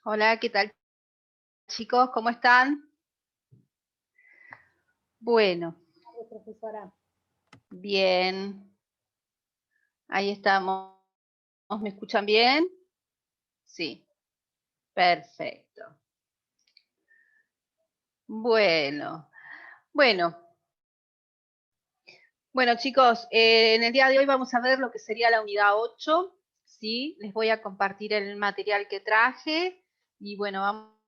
Hola, ¿qué tal, chicos? ¿Cómo están? Bueno, Profesora. bien. Ahí estamos. ¿Me escuchan bien? Sí, perfecto. Bueno, bueno. Bueno, chicos, en el día de hoy vamos a ver lo que sería la unidad 8, ¿sí? Les voy a compartir el material que traje y bueno,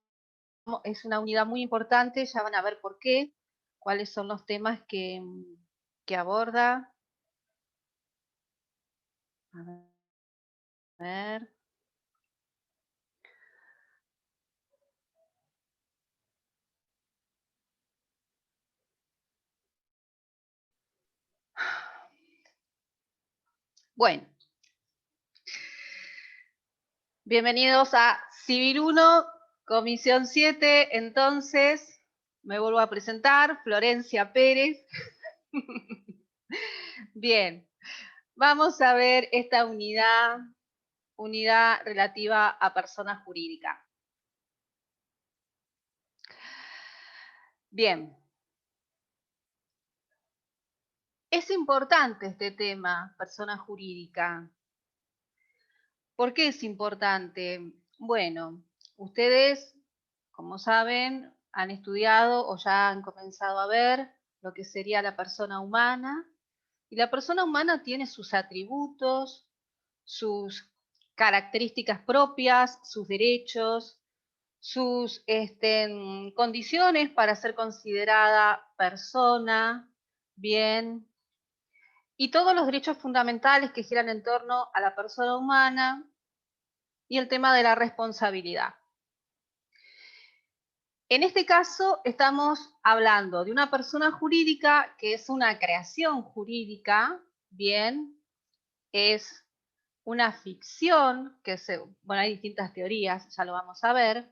es una unidad muy importante, ya van a ver por qué, cuáles son los temas que aborda. A ver. Bueno, bienvenidos a Civil 1, Comisión 7. Entonces, me vuelvo a presentar, Florencia Pérez. Bien, vamos a ver esta unidad relativa a persona jurídica. Bien. Es importante este tema, persona jurídica. ¿Por qué es importante? Bueno, ustedes, como saben, han estudiado o ya han comenzado a ver lo que sería la persona humana. Y la persona humana tiene sus atributos, sus características propias, sus derechos, sus condiciones para ser considerada persona, bien, y todos los derechos fundamentales que giran en torno a la persona humana y el tema de la responsabilidad. En este caso estamos hablando de una persona jurídica que es una creación jurídica, bien, es una ficción, bueno, hay distintas teorías, ya lo vamos a ver,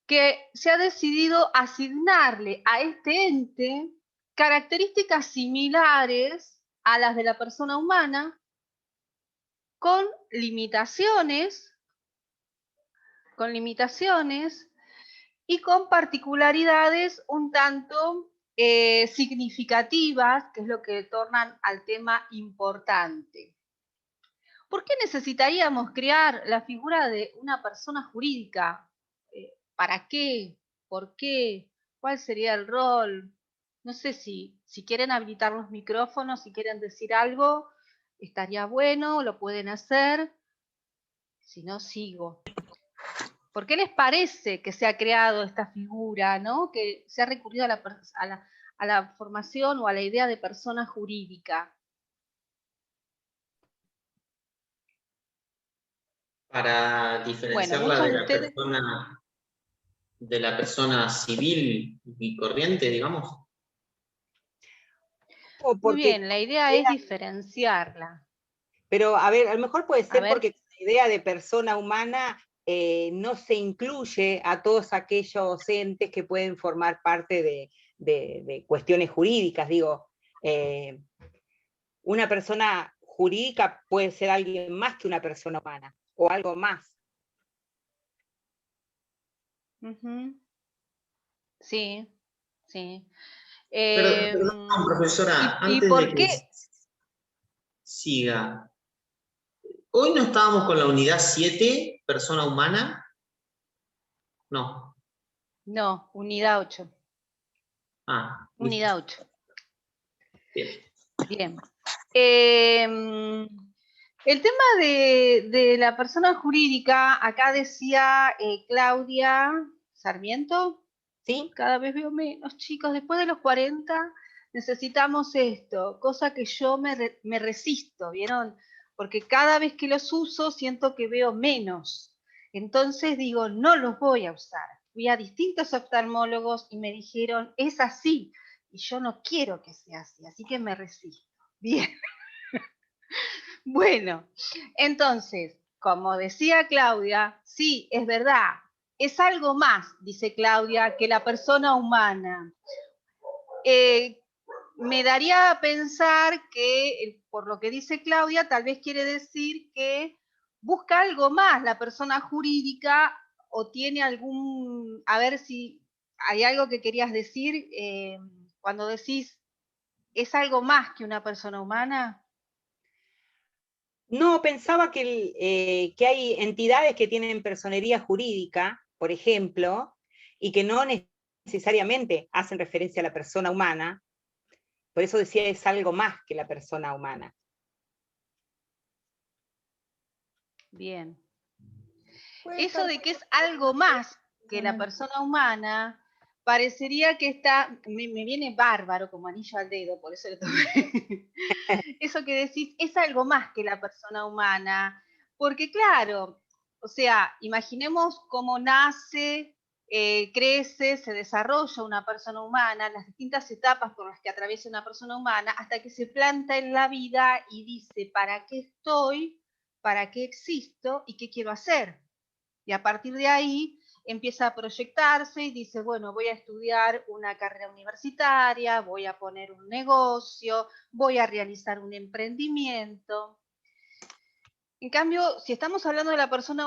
que se ha decidido asignarle a este ente características similares a las de la persona humana, con limitaciones y con particularidades un tanto significativas, que es lo que tornan al tema importante. ¿Por qué necesitaríamos crear la figura de una persona jurídica? ¿Para qué? ¿Por qué? ¿Cuál sería el rol? No sé si quieren habilitar los micrófonos, si quieren decir algo, estaría bueno, lo pueden hacer. Si no, sigo. ¿Por qué les parece que se ha creado esta figura, ¿no? Que se ha recurrido a la formación o a la idea de persona jurídica? Para Bueno, diferenciarla muchos de ustedes... de la persona civil y corriente, digamos. Muy bien, la idea es diferenciarla. Pero, a ver, a lo mejor puede ser A ver. porque la idea de persona humana no se incluye a todos aquellos entes que pueden formar parte de cuestiones jurídicas. Digo, una persona jurídica puede ser alguien más que una persona humana, o algo más. Sí, sí. Perdón, profesora, ¿Y antes de por que qué? siga, ¿hoy no estábamos con la unidad 7, persona humana? No. No, unidad 8. Ah, listo. Unidad 8. Bien. Bien. El tema de la persona jurídica, acá decía Claudia Sarmiento, ¿Sí? cada vez veo menos, chicos, después de los 40 necesitamos esto, cosa que yo me resisto, ¿vieron? Porque cada vez que los uso siento que veo menos. Entonces digo, no los voy a usar. Fui a distintos oftalmólogos y me dijeron, es así, y yo no quiero que sea así que me resisto. Bien. Bueno, entonces, como decía Claudia, sí, es verdad, es algo más, dice Claudia, que la persona humana. Me daría a pensar que, por lo que dice Claudia, tal vez quiere decir que busca algo más la persona jurídica o tiene algún, a ver si hay algo que querías decir cuando decís, ¿es algo más que una persona humana? No, pensaba que hay entidades que tienen personería jurídica, por ejemplo, y que no necesariamente hacen referencia a la persona humana. Por eso decía, es algo más que la persona humana. Bien. Eso de que es algo más que la persona humana, parecería que está, me viene bárbaro como anillo al dedo, por eso lo tomé. Eso que decís, es algo más que la persona humana, porque claro, o sea, imaginemos cómo nace, crece, se desarrolla una persona humana, las distintas etapas por las que atraviesa una persona humana, hasta que se planta en la vida y dice, ¿para qué estoy? ¿Para qué existo? ¿Y qué quiero hacer? Y a partir de ahí empieza a proyectarse y dice, bueno, voy a estudiar una carrera universitaria, voy a poner un negocio, voy a realizar un emprendimiento. En cambio, si estamos hablando de la persona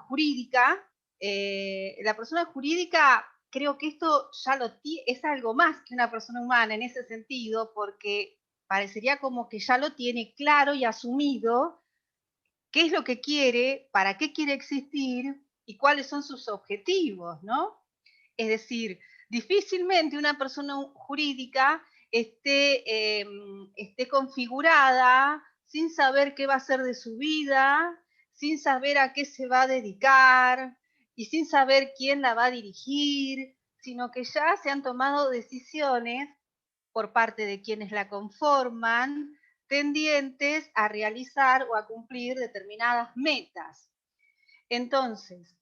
jurídica, la persona jurídica, creo que esto ya es algo más que una persona humana en ese sentido, porque parecería como que ya lo tiene claro y asumido qué es lo que quiere, para qué quiere existir y cuáles son sus objetivos, ¿no? Es decir, difícilmente una persona jurídica esté configurada sin saber qué va a hacer de su vida, sin saber a qué se va a dedicar y sin saber quién la va a dirigir, sino que ya se han tomado decisiones por parte de quienes la conforman, tendientes a realizar o a cumplir determinadas metas. Entonces,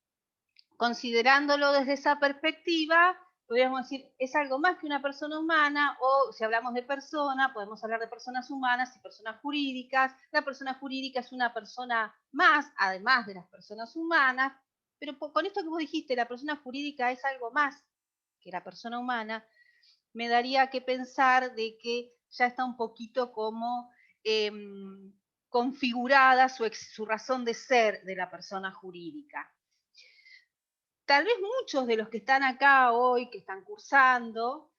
considerándolo desde esa perspectiva, podríamos decir, es algo más que una persona humana, o si hablamos de persona, podemos hablar de personas humanas y personas jurídicas. La persona jurídica es una persona más, además de las personas humanas, pero con esto que vos dijiste, la persona jurídica es algo más que la persona humana, me daría que pensar de que ya está un poquito como configurada su razón de ser de la persona jurídica. Tal vez muchos de los que están acá hoy, que están cursando,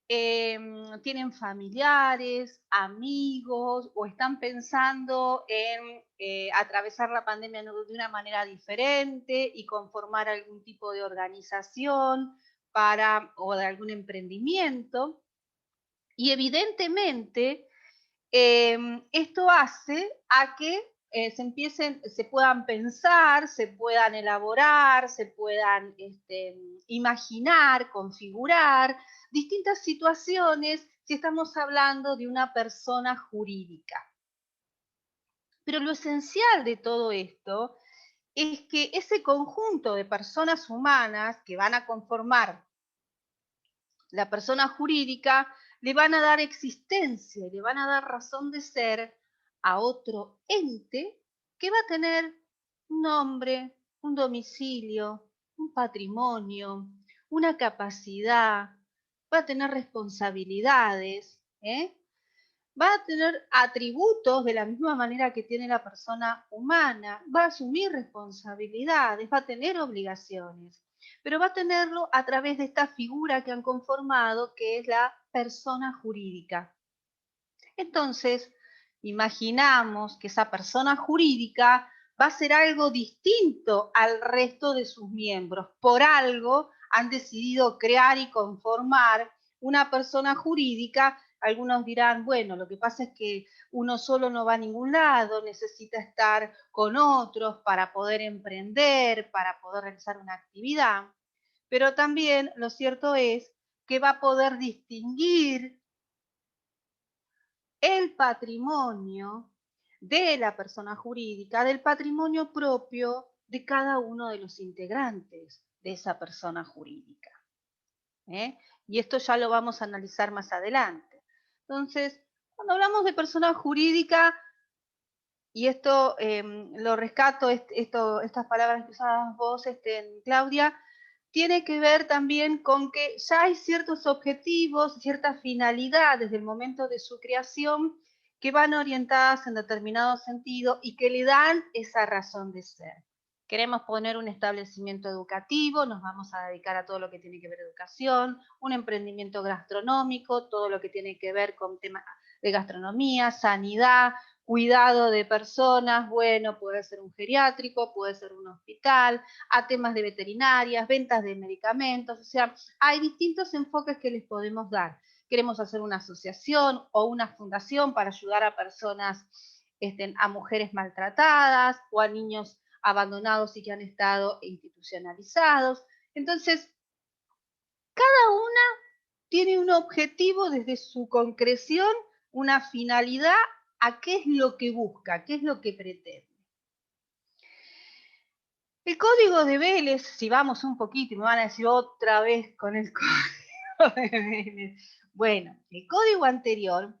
tienen familiares, amigos, o están pensando en atravesar la pandemia de una manera diferente y conformar algún tipo de organización o de algún emprendimiento. Y evidentemente esto hace a que se puedan pensar, se puedan elaborar, se puedan imaginar, configurar distintas situaciones si estamos hablando de una persona jurídica. Pero lo esencial de todo esto es que ese conjunto de personas humanas que van a conformar la persona jurídica le van a dar existencia, le van a dar razón de ser a otro ente que va a tener un nombre, un domicilio, un patrimonio, una capacidad, va a tener responsabilidades, va a tener atributos de la misma manera que tiene la persona humana, va a asumir responsabilidades, va a tener obligaciones, pero va a tenerlo a través de esta figura que han conformado, que es la persona jurídica. Entonces, imaginamos que esa persona jurídica va a ser algo distinto al resto de sus miembros. Por algo han decidido crear y conformar una persona jurídica. Algunos dirán, bueno, lo que pasa es que uno solo no va a ningún lado, necesita estar con otros para poder emprender, para poder realizar una actividad. Pero también lo cierto es que va a poder distinguir el patrimonio de la persona jurídica del patrimonio propio de cada uno de los integrantes de esa persona jurídica. Y esto ya lo vamos a analizar más adelante. Entonces, cuando hablamos de persona jurídica, y esto lo rescato, estas palabras que usabas vos, Claudia, tiene que ver también con que ya hay ciertos objetivos, ciertas finalidades del momento de su creación que van orientadas en determinado sentido y que le dan esa razón de ser. Queremos poner un establecimiento educativo, nos vamos a dedicar a todo lo que tiene que ver educación, un emprendimiento gastronómico, todo lo que tiene que ver con temas de gastronomía, sanidad, cuidado de personas, bueno, puede ser un geriátrico, puede ser un hospital, a temas de veterinarias, ventas de medicamentos, o sea, hay distintos enfoques que les podemos dar. Queremos hacer una asociación o una fundación para ayudar a personas, a mujeres maltratadas o a niños abandonados y que han estado institucionalizados. Entonces, cada una tiene un objetivo desde su concreción, una finalidad, a qué es lo que busca, qué es lo que pretende. El código de Vélez, si vamos un poquito y me van a decir otra vez con el código de Vélez. Bueno, el código anterior,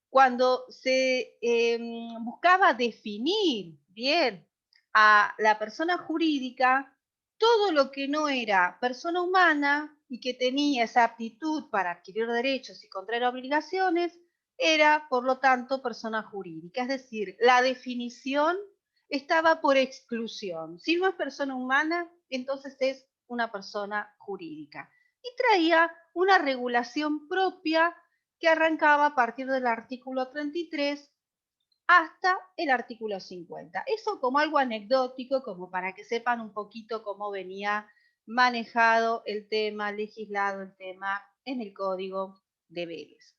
cuando se buscaba definir bien a la persona jurídica, todo lo que no era persona humana y que tenía esa aptitud para adquirir derechos y contraer obligaciones, era, por lo tanto, persona jurídica. Es decir, la definición estaba por exclusión. Si no es persona humana, entonces es una persona jurídica. Y traía una regulación propia que arrancaba a partir del artículo 33 hasta el artículo 50. Eso como algo anecdótico, como para que sepan un poquito cómo venía manejado el tema, legislado el tema en el Código de Vélez.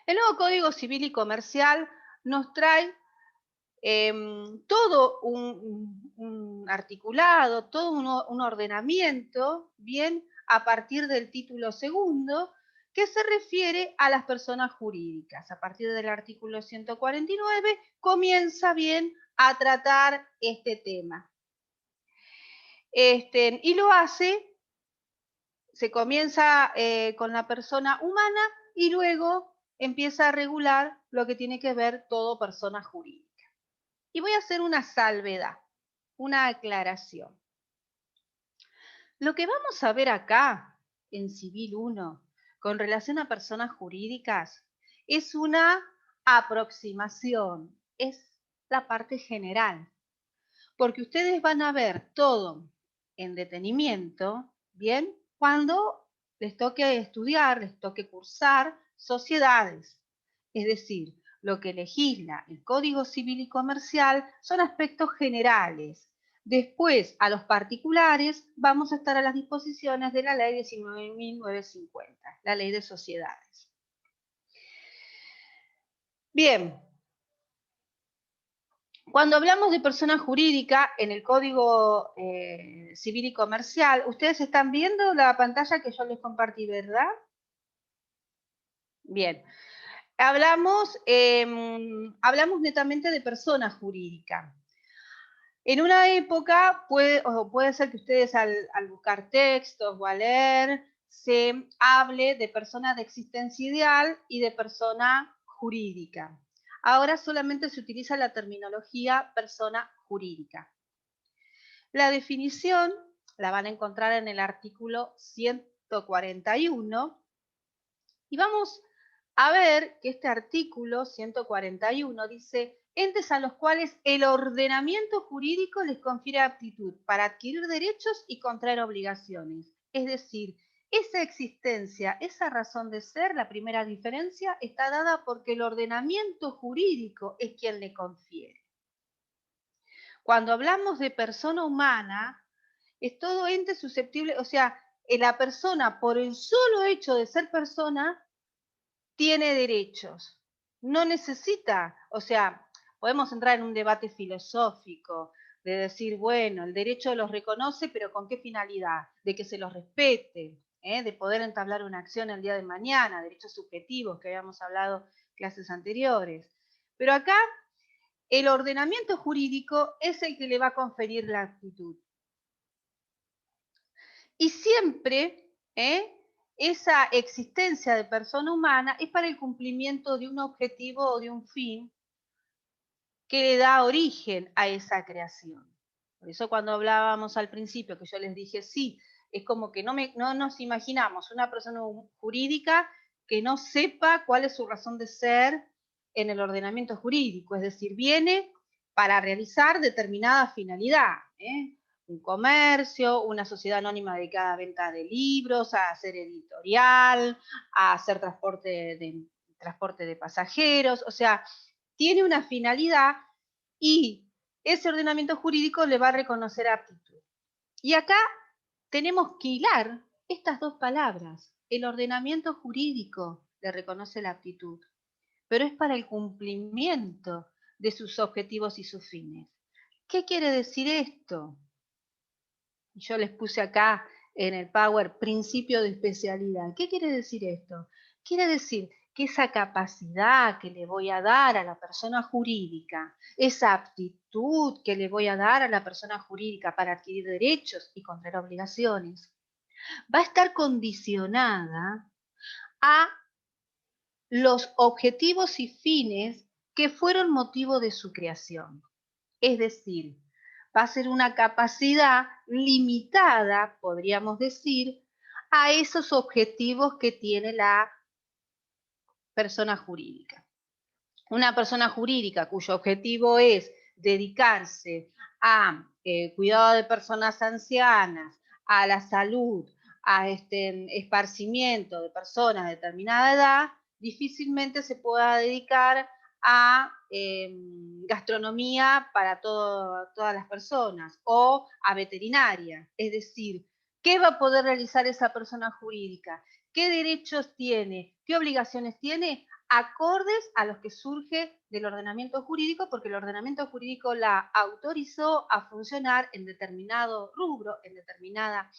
El nuevo Código Civil y Comercial nos trae todo un articulado, todo un ordenamiento, bien, a partir del título segundo, que se refiere a las personas jurídicas. A partir del artículo 149 comienza bien a tratar este tema. Y lo hace, se comienza con la persona humana y luego empieza a regular lo que tiene que ver todo persona jurídica. Y voy a hacer una salvedad, una aclaración. Lo que vamos a ver acá en Civil 1 con relación a personas jurídicas es una aproximación, es la parte general, porque ustedes van a ver todo en detenimiento, ¿bien? Cuando les toque estudiar, les toque cursar sociedades, es decir, lo que legisla el Código Civil y Comercial son aspectos generales. Después, a los particulares, vamos a estar a las disposiciones de la Ley 19.950, la Ley de Sociedades. Bien, cuando hablamos de persona jurídica en el Código Civil y Comercial, ustedes están viendo la pantalla que yo les compartí, ¿verdad? Bien. Hablamos netamente de persona jurídica. En una época, puede ser que ustedes al buscar textos o a leer, se hable de persona de existencia ideal y de persona jurídica. Ahora solamente se utiliza la terminología persona jurídica. La definición la van a encontrar en el artículo 141 y vamos a ver que este artículo 141 dice: entes a los cuales el ordenamiento jurídico les confiere aptitud para adquirir derechos y contraer obligaciones. Es decir, esa existencia, esa razón de ser, la primera diferencia, está dada porque el ordenamiento jurídico es quien le confiere. Cuando hablamos de persona humana, es todo ente susceptible, o sea, la persona por el solo hecho de ser persona tiene derechos. No necesita, o sea, podemos entrar en un debate filosófico de decir, bueno, el derecho los reconoce, pero ¿con qué finalidad? De que se los respete, de poder entablar una acción el día de mañana, derechos subjetivos que habíamos hablado clases anteriores. Pero acá el ordenamiento jurídico es el que le va a conferir la aptitud. Y siempre, esa existencia de persona humana es para el cumplimiento de un objetivo o de un fin que le da origen a esa creación. Por eso cuando hablábamos al principio, que yo les dije, sí, es como que no nos imaginamos una persona jurídica que no sepa cuál es su razón de ser en el ordenamiento jurídico. Es decir, viene para realizar determinada finalidad, un comercio, una sociedad anónima dedicada a venta de libros, a hacer editorial, a hacer transporte de pasajeros, o sea, tiene una finalidad y ese ordenamiento jurídico le va a reconocer aptitud. Y acá tenemos que hilar estas dos palabras. El ordenamiento jurídico le reconoce la aptitud, pero es para el cumplimiento de sus objetivos y sus fines. ¿Qué quiere decir esto? Yo les puse acá en el Power principio de especialidad. ¿Qué quiere decir esto? Quiere decir que esa capacidad que le voy a dar a la persona jurídica, esa aptitud que le voy a dar a la persona jurídica para adquirir derechos y contraer obligaciones, va a estar condicionada a los objetivos y fines que fueron motivo de su creación. Es decir, va a ser una capacidad limitada, podríamos decir, a esos objetivos que tiene la persona jurídica. Una persona jurídica cuyo objetivo es dedicarse a cuidado de personas ancianas, a la salud, a esparcimiento de personas de determinada edad, difícilmente se pueda dedicar a gastronomía para todas las personas o a veterinaria. Es decir, ¿qué va a poder realizar esa persona jurídica? ¿Qué derechos tiene? ¿Qué obligaciones tiene? Acordes a los que surge del ordenamiento jurídico, porque el ordenamiento jurídico la autorizó a funcionar en determinado rubro, en determinada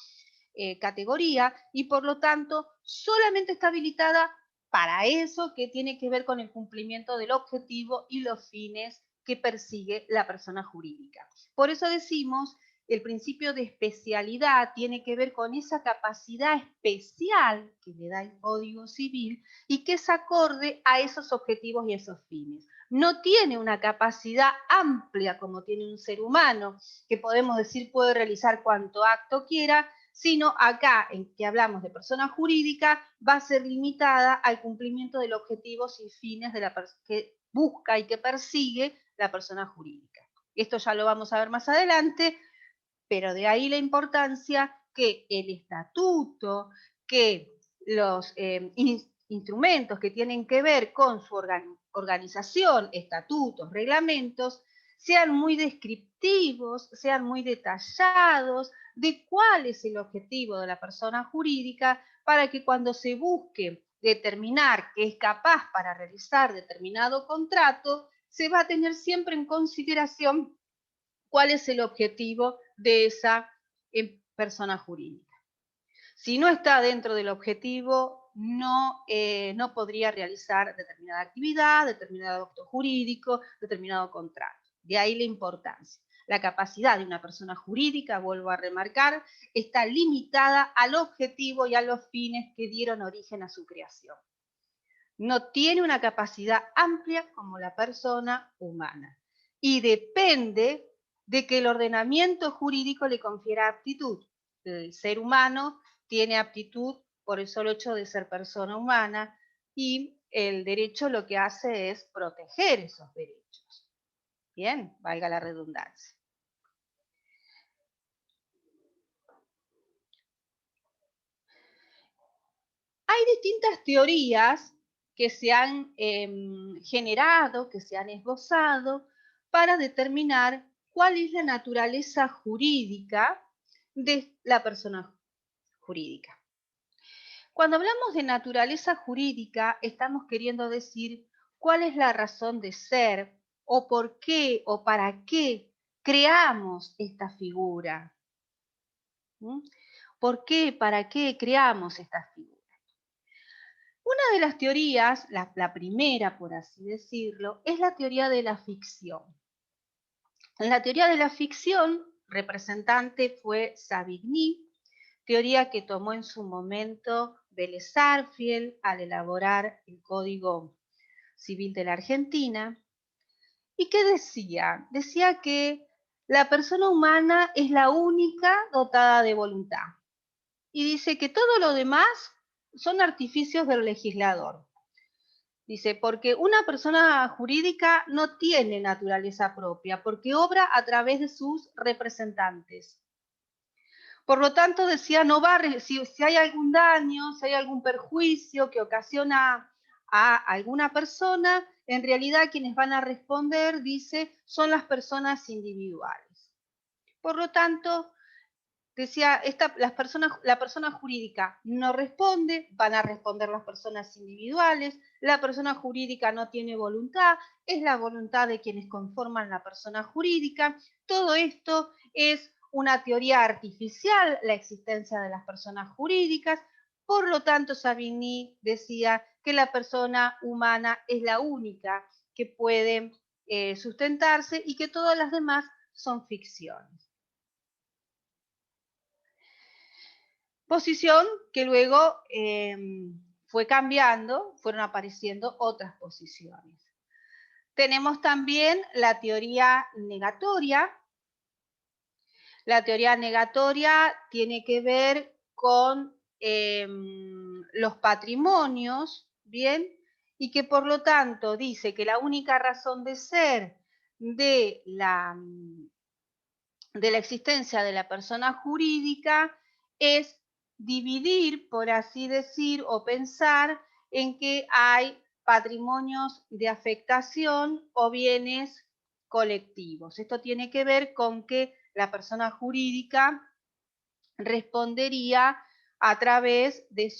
categoría, y por lo tanto solamente está habilitada para eso que tiene que ver con el cumplimiento del objetivo y los fines que persigue la persona jurídica. Por eso decimos, el principio de especialidad tiene que ver con esa capacidad especial que le da el Código Civil y que es acorde a esos objetivos y esos fines. No tiene una capacidad amplia como tiene un ser humano, que podemos decir puede realizar cuanto acto quiera, sino acá, en que hablamos de persona jurídica, va a ser limitada al cumplimiento de los objetivos y fines de que busca y que persigue la persona jurídica. Esto ya lo vamos a ver más adelante, pero de ahí la importancia que el estatuto, que los instrumentos que tienen que ver con su organización, estatutos, reglamentos, sean muy descriptivos, sean muy detallados de cuál es el objetivo de la persona jurídica para que cuando se busque determinar que es capaz para realizar determinado contrato, se va a tener siempre en consideración cuál es el objetivo de esa persona jurídica. Si no está dentro del objetivo, no podría realizar determinada actividad, determinado acto jurídico, determinado contrato. De ahí la importancia. La capacidad de una persona jurídica, vuelvo a remarcar, está limitada al objetivo y a los fines que dieron origen a su creación. No tiene una capacidad amplia como la persona humana y depende de que el ordenamiento jurídico le confiera aptitud. El ser humano tiene aptitud por el solo hecho de ser persona humana y el derecho lo que hace es proteger esos derechos. Bien, valga la redundancia. Hay distintas teorías que se han generado, que se han esbozado para determinar cuál es la naturaleza jurídica de la persona jurídica. Cuando hablamos de naturaleza jurídica, estamos queriendo decir cuál es la razón de ser o por qué o para qué creamos esta figura. ¿Por qué, para qué creamos esta figura? Una de las teorías, la primera por así decirlo, es la teoría de la ficción. En la teoría de la ficción, representante fue Savigny, teoría que tomó en su momento Vélez Sarsfield al elaborar el Código Civil de la Argentina. ¿Y qué decía? Decía que la persona humana es la única dotada de voluntad. Y dice que todo lo demás son artificios del legislador. Dice, porque una persona jurídica no tiene naturaleza propia, porque obra a través de sus representantes. Por lo tanto, decía, no va si hay algún daño, si hay algún perjuicio que ocasiona a alguna persona, en realidad quienes van a responder, dice, son las personas individuales. Por lo tanto, decía, la persona jurídica no responde, van a responder las personas individuales, la persona jurídica no tiene voluntad, es la voluntad de quienes conforman la persona jurídica. Todo esto es una teoría artificial, la existencia de las personas jurídicas. Por lo tanto, Savigny decía que la persona humana es la única que puede sustentarse y que todas las demás son ficciones. Posición que luego fue cambiando, fueron apareciendo otras posiciones. Tenemos también la teoría negatoria. La teoría negatoria tiene que ver con los patrimonios, ¿bien? Y que por lo tanto dice que la única razón de ser de la existencia de la persona jurídica es dividir, por así decir, o pensar en que hay patrimonios de afectación o bienes colectivos. Esto tiene que ver con que la persona jurídica respondería a través de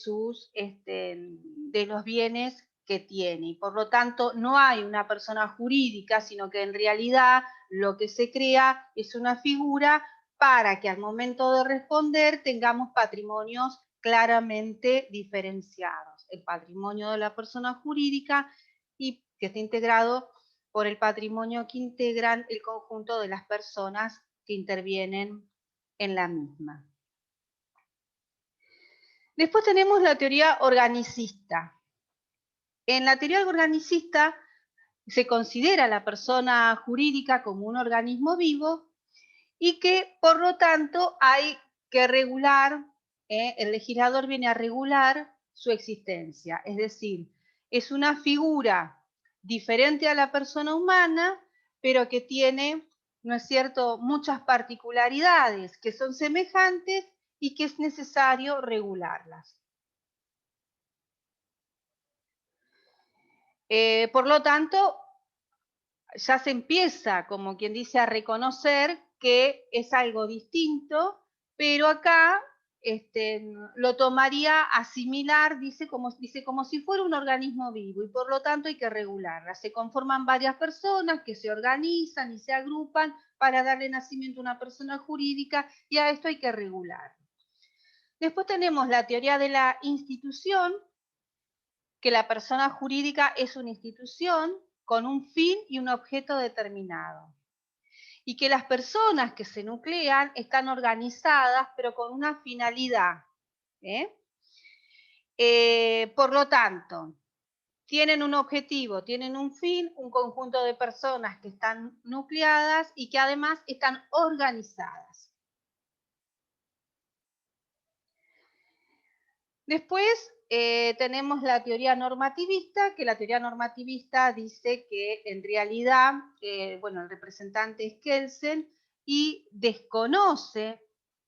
de los bienes que tiene. Y por lo tanto, no hay una persona jurídica, sino que en realidad lo que se crea es una figura para que al momento de responder tengamos patrimonios claramente diferenciados. El patrimonio de la persona jurídica y que está integrado por el patrimonio que integran el conjunto de las personas que intervienen en la misma. Después tenemos la teoría organicista. En la teoría organicista se considera a la persona jurídica como un organismo vivo y que, por lo tanto, hay que regular, el legislador viene a regular su existencia. Es decir, es una figura diferente a la persona humana, pero que tiene, ¿no es cierto?, muchas particularidades que son semejantes y que es necesario regularlas. Por lo tanto, ya se empieza, como quien dice, a reconocer que es algo distinto, pero acá lo tomaría a similar, dice como si fuera un organismo vivo, y por lo tanto hay que regularla. Se conforman varias personas que se organizan y se agrupan para darle nacimiento a una persona jurídica, y a esto hay que regular. Después tenemos la teoría de la institución, que la persona jurídica es una institución con un fin y un objeto determinado. Y que las personas que se nuclean están organizadas, pero con una finalidad. Por lo tanto, tienen un objetivo, tienen un fin, un conjunto de personas que están nucleadas y que además están organizadas. Después tenemos la teoría normativista, que la teoría normativista dice que en realidad, bueno, el representante es Kelsen y desconoce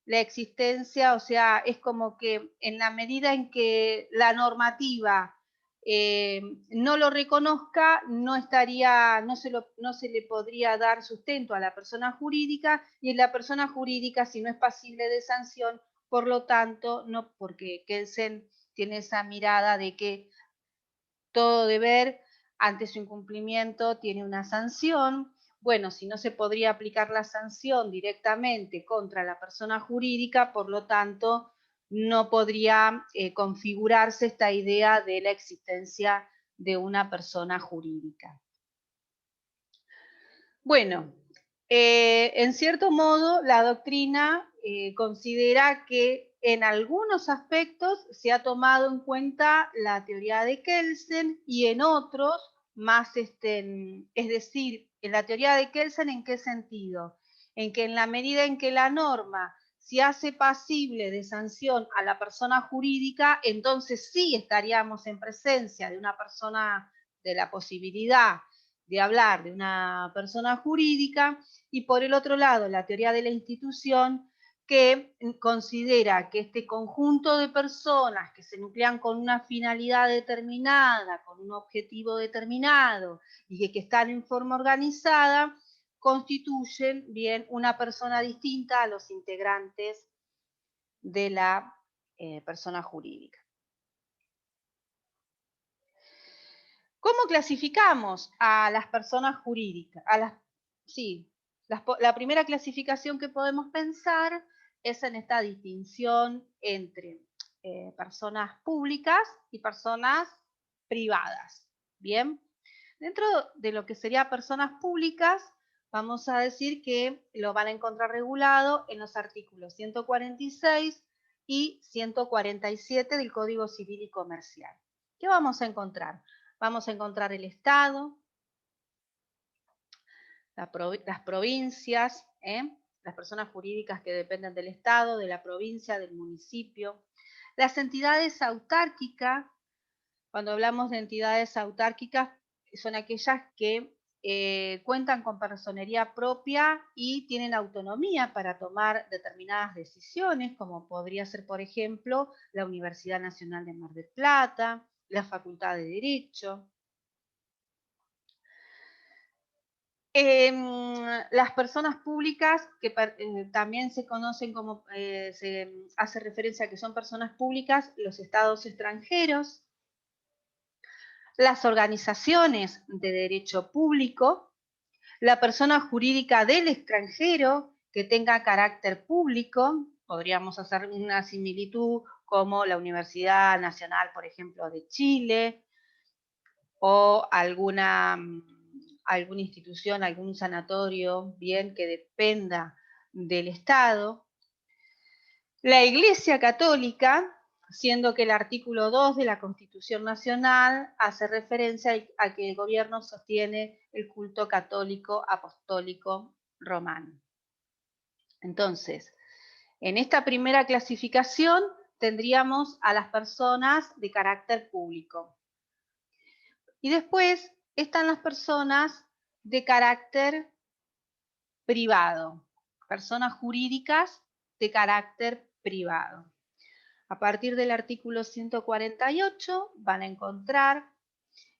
la existencia, o sea, es como que en la medida en que la normativa no lo reconozca, no se le podría dar sustento a la persona jurídica, y en la persona jurídica, si no es pasible de sanción, por lo tanto, no, porque Kelsen tiene esa mirada de que todo deber ante su incumplimiento tiene una sanción. Bueno, si no se podría aplicar la sanción directamente contra la persona jurídica, por lo tanto, no podría configurarse esta idea de la existencia de una persona jurídica. Bueno, en cierto modo, la doctrina considera que en algunos aspectos se ha tomado en cuenta la teoría de Kelsen y en otros más, es decir, en la teoría de Kelsen, ¿en qué sentido? En que en la medida en que la norma se hace pasible de sanción a la persona jurídica, entonces sí estaríamos en presencia de una persona de la posibilidad de hablar de una persona jurídica, y por el otro lado, la teoría de la institución, que considera que este conjunto de personas que se nuclean con una finalidad determinada, con un objetivo determinado, y que están en forma organizada, constituyen bien una persona distinta a los integrantes de la persona jurídica. ¿Cómo clasificamos a las personas jurídicas? La primera clasificación que podemos pensar es en esta distinción entre personas públicas y personas privadas. Bien, dentro de lo que sería personas públicas, vamos a decir que lo van a encontrar regulado en los artículos 146 y 147 del Código Civil y Comercial. ¿Qué vamos a encontrar? Vamos a encontrar el Estado, las provincias, las personas jurídicas que dependen del Estado, de la provincia, del municipio, las entidades autárquicas. Cuando hablamos de entidades autárquicas, son aquellas que cuentan con personería propia y tienen autonomía para tomar determinadas decisiones, como podría ser, por ejemplo, la Universidad Nacional de Mar del Plata, la Facultad de Derecho. Las personas públicas, que también se conocen como, se hace referencia a que son personas públicas, los estados extranjeros, las organizaciones de derecho público, la persona jurídica del extranjero que tenga carácter público, podríamos hacer una similitud como la Universidad Nacional, por ejemplo, de Chile, o alguna institución, algún sanatorio, bien, que dependa del Estado. La Iglesia Católica, siendo que el artículo 2 de la Constitución Nacional hace referencia a que el gobierno sostiene el culto católico apostólico romano. Entonces, en esta primera clasificación tendríamos a las personas de carácter público. Y después están las personas de carácter privado, personas jurídicas de carácter privado. A partir del artículo 148 van a encontrar,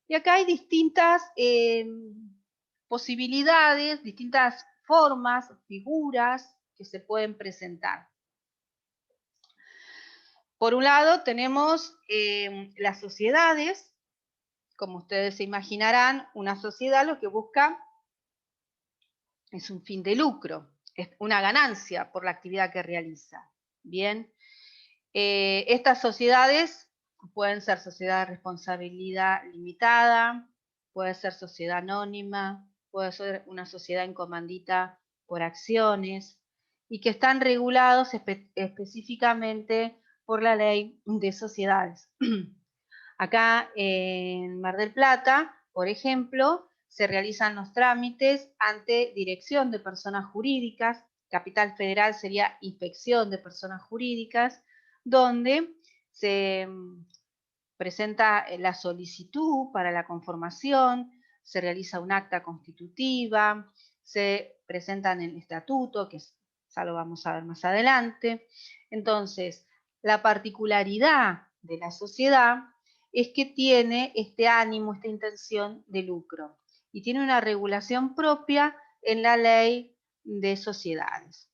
y acá hay distintas posibilidades, distintas formas, figuras que se pueden presentar. Por un lado tenemos las sociedades. Como ustedes se imaginarán, una sociedad lo que busca es un fin de lucro, es una ganancia por la actividad que realiza. Bien, estas sociedades pueden ser sociedad de responsabilidad limitada, puede ser sociedad anónima, puede ser una sociedad en comandita por acciones, y que están regulados específicamente por la ley de sociedades. Acá en Mar del Plata, por ejemplo, se realizan los trámites ante Dirección de Personas Jurídicas, Capital Federal sería Inspección de Personas Jurídicas, donde se presenta la solicitud para la conformación, se realiza un acta constitutiva, se presenta en el estatuto, que ya lo vamos a ver más adelante. Entonces, la particularidad de la sociedad es que tiene este ánimo, esta intención de lucro, y tiene una regulación propia en la ley de sociedades.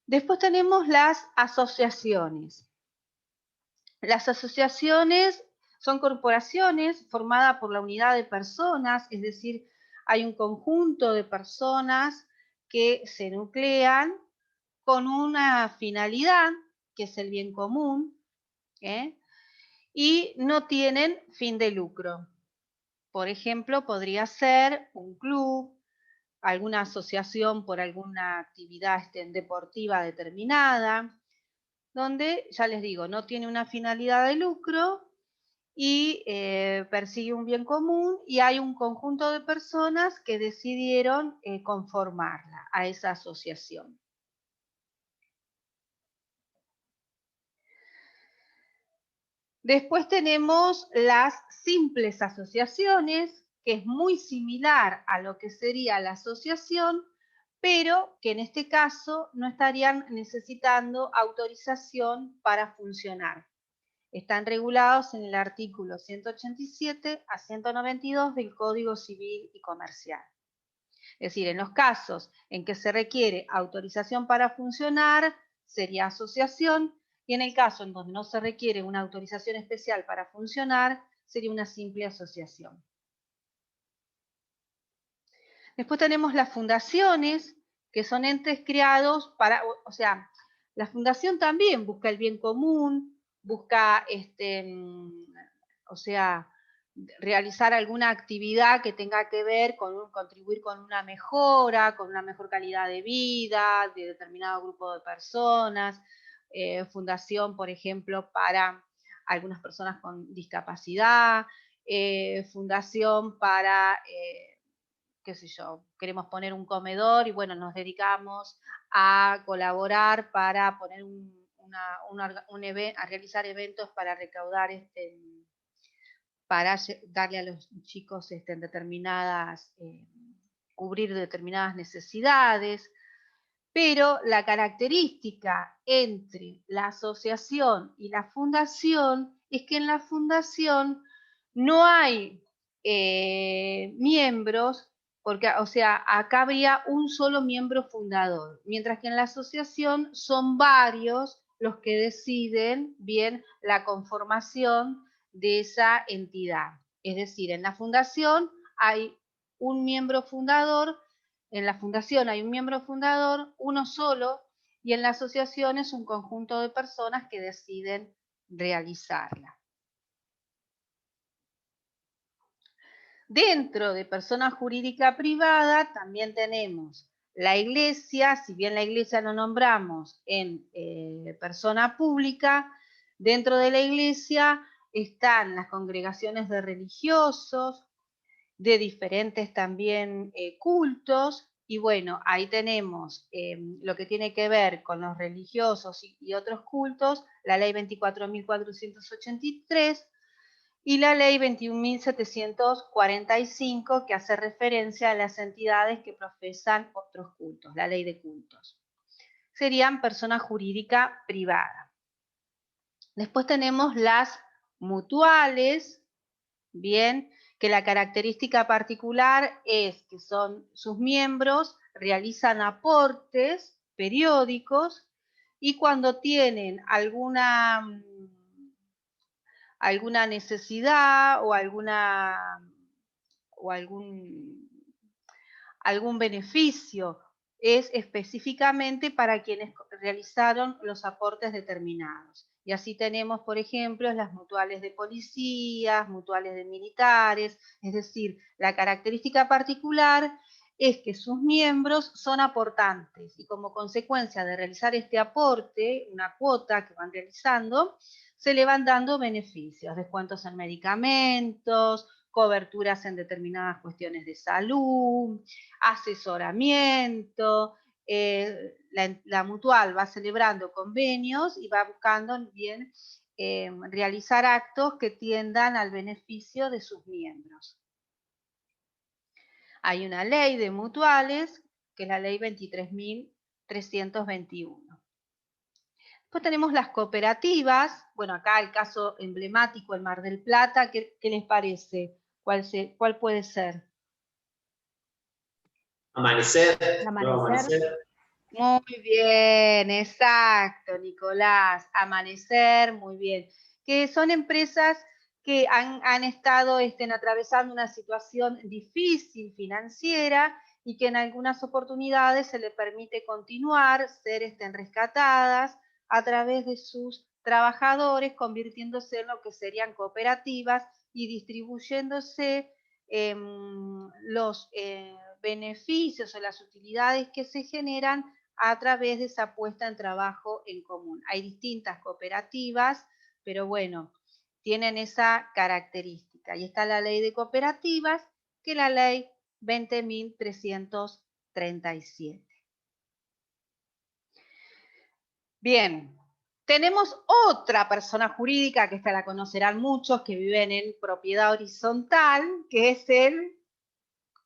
Después tenemos las asociaciones. Las asociaciones son corporaciones formadas por la unidad de personas, es decir, hay un conjunto de personas que se nuclean con una finalidad, que es el bien común, y no tienen fin de lucro. Por ejemplo, podría ser un club, alguna asociación por alguna actividad deportiva determinada, donde, ya les digo, no tiene una finalidad de lucro y persigue un bien común, y hay un conjunto de personas que decidieron conformarla a esa asociación. Después tenemos las simples asociaciones, que es muy similar a lo que sería la asociación, pero que en este caso no estarían necesitando autorización para funcionar. Están regulados en el artículo 187 a 192 del Código Civil y Comercial. Es decir, en los casos en que se requiere autorización para funcionar, sería asociación, y en el caso en donde no se requiere una autorización especial para funcionar, sería una simple asociación. Después tenemos las fundaciones, que son entes creados para, o sea, la fundación también busca el bien común, busca, o sea, realizar alguna actividad que tenga que ver con contribuir con una mejora, con una mejor calidad de vida de determinado grupo de personas, fundación, por ejemplo, para algunas personas con discapacidad, fundación para, qué sé yo, queremos poner un comedor y bueno, nos dedicamos a colaborar para poner a realizar eventos para recaudar para darle a los chicos cubrir determinadas necesidades, pero la característica entre la asociación y la fundación es que en la fundación no hay miembros, porque, o sea, acá habría un solo miembro fundador, mientras que en la asociación son varios los que deciden bien la conformación de esa entidad. Es decir, en la fundación hay un miembro fundador, en la fundación hay un miembro fundador, uno solo, y en la asociación es un conjunto de personas que deciden realizarla. Dentro de persona jurídica privada también tenemos la iglesia, si bien la iglesia lo nombramos en persona pública, dentro de la iglesia están las congregaciones de religiosos, de diferentes también cultos, y bueno, ahí tenemos lo que tiene que ver con los religiosos y otros cultos, la ley 24.483 y la ley 21.745, que hace referencia a las entidades que profesan otros cultos, la ley de cultos. Serían persona jurídica privada. Después tenemos las mutuales, bien, que la característica particular es que sus miembros realizan aportes periódicos y cuando tienen alguna necesidad o algún beneficio, es específicamente para quienes realizaron los aportes determinados. Y así tenemos, por ejemplo, las mutuales de policías, mutuales de militares, es decir, la característica particular es que sus miembros son aportantes y como consecuencia de realizar este aporte, una cuota que van realizando, se le van dando beneficios, descuentos en medicamentos, coberturas en determinadas cuestiones de salud, asesoramiento. La mutual va celebrando convenios y va buscando bien realizar actos que tiendan al beneficio de sus miembros. Hay una ley de mutuales, que es la ley 23.321. Después tenemos las cooperativas. Bueno, acá el caso emblemático, el Mar del Plata. ¿Qué les parece? ¿Cuál puede ser? Amanecer. Muy bien, exacto, Nicolás. Amanecer, muy bien. Que son empresas que han estado atravesando una situación difícil financiera y que en algunas oportunidades se les permite continuar, ser rescatadas a través de sus trabajadores, convirtiéndose en lo que serían cooperativas y distribuyéndose los beneficios o las utilidades que se generan a través de esa puesta en trabajo en común. Hay distintas cooperativas, pero bueno, tienen esa característica. Y está la ley de cooperativas, que es la ley 20.337. Bien, Tenemos otra persona jurídica, que esta la conocerán muchos, que viven en propiedad horizontal, que es el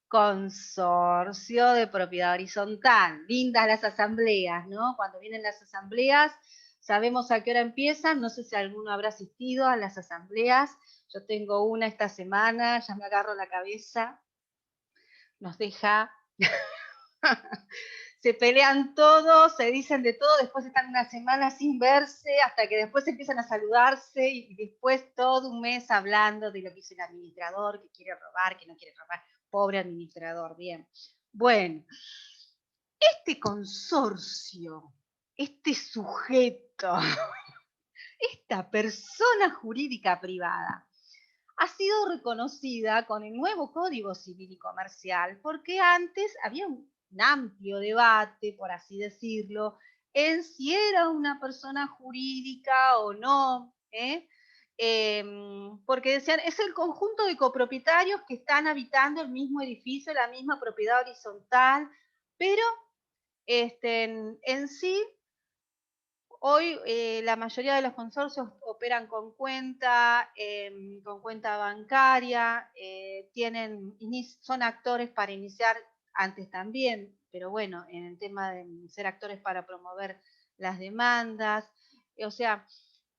consorcio de propiedad horizontal. Lindas las asambleas, ¿no? Cuando vienen las asambleas, sabemos a qué hora empiezan. No sé si alguno habrá asistido a las asambleas. Yo tengo una esta semana, ya me agarro la cabeza. Nos deja... Se pelean todos, se dicen de todo, después están una semana sin verse, hasta que después empiezan a saludarse y después todo un mes hablando de lo que hizo el administrador, que quiere robar, que no quiere robar. Pobre administrador, bien. Bueno, este consorcio, este sujeto, esta persona jurídica privada, ha sido reconocida con el nuevo Código Civil y Comercial, porque antes había un amplio debate, por así decirlo, en si era una persona jurídica o no, porque decían, es el conjunto de copropietarios que están habitando el mismo edificio, la misma propiedad horizontal, pero en sí, hoy la mayoría de los consorcios operan con cuenta bancaria, son actores para iniciar antes también, pero bueno, en el tema de ser actores para promover las demandas. O sea,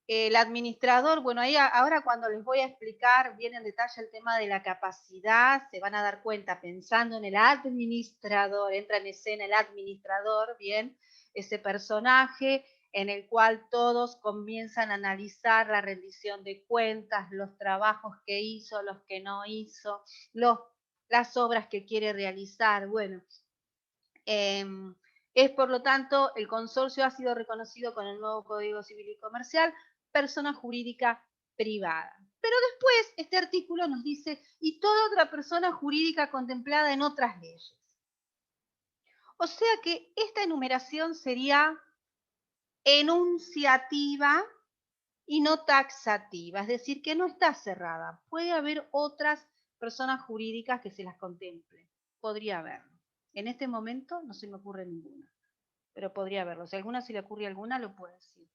el administrador, bueno, ahí ahora cuando les voy a explicar bien en detalle el tema de la capacidad, se van a dar cuenta pensando en el administrador, entra en escena el administrador, bien, ese personaje en el cual todos comienzan a analizar la rendición de cuentas, los trabajos que hizo, los que no hizo, las obras que quiere realizar. Bueno, es por lo tanto, el consorcio ha sido reconocido con el nuevo Código Civil y Comercial, persona jurídica privada. Pero después este artículo nos dice, y toda otra persona jurídica contemplada en otras leyes. O sea que esta enumeración sería enunciativa y no taxativa, es decir, que no está cerrada. Puede haber otras personas jurídicas que se las contemplen. Podría haberlo. En este momento no se me ocurre ninguna, pero podría haberlo. Si alguna se le ocurre alguna, lo puede decir.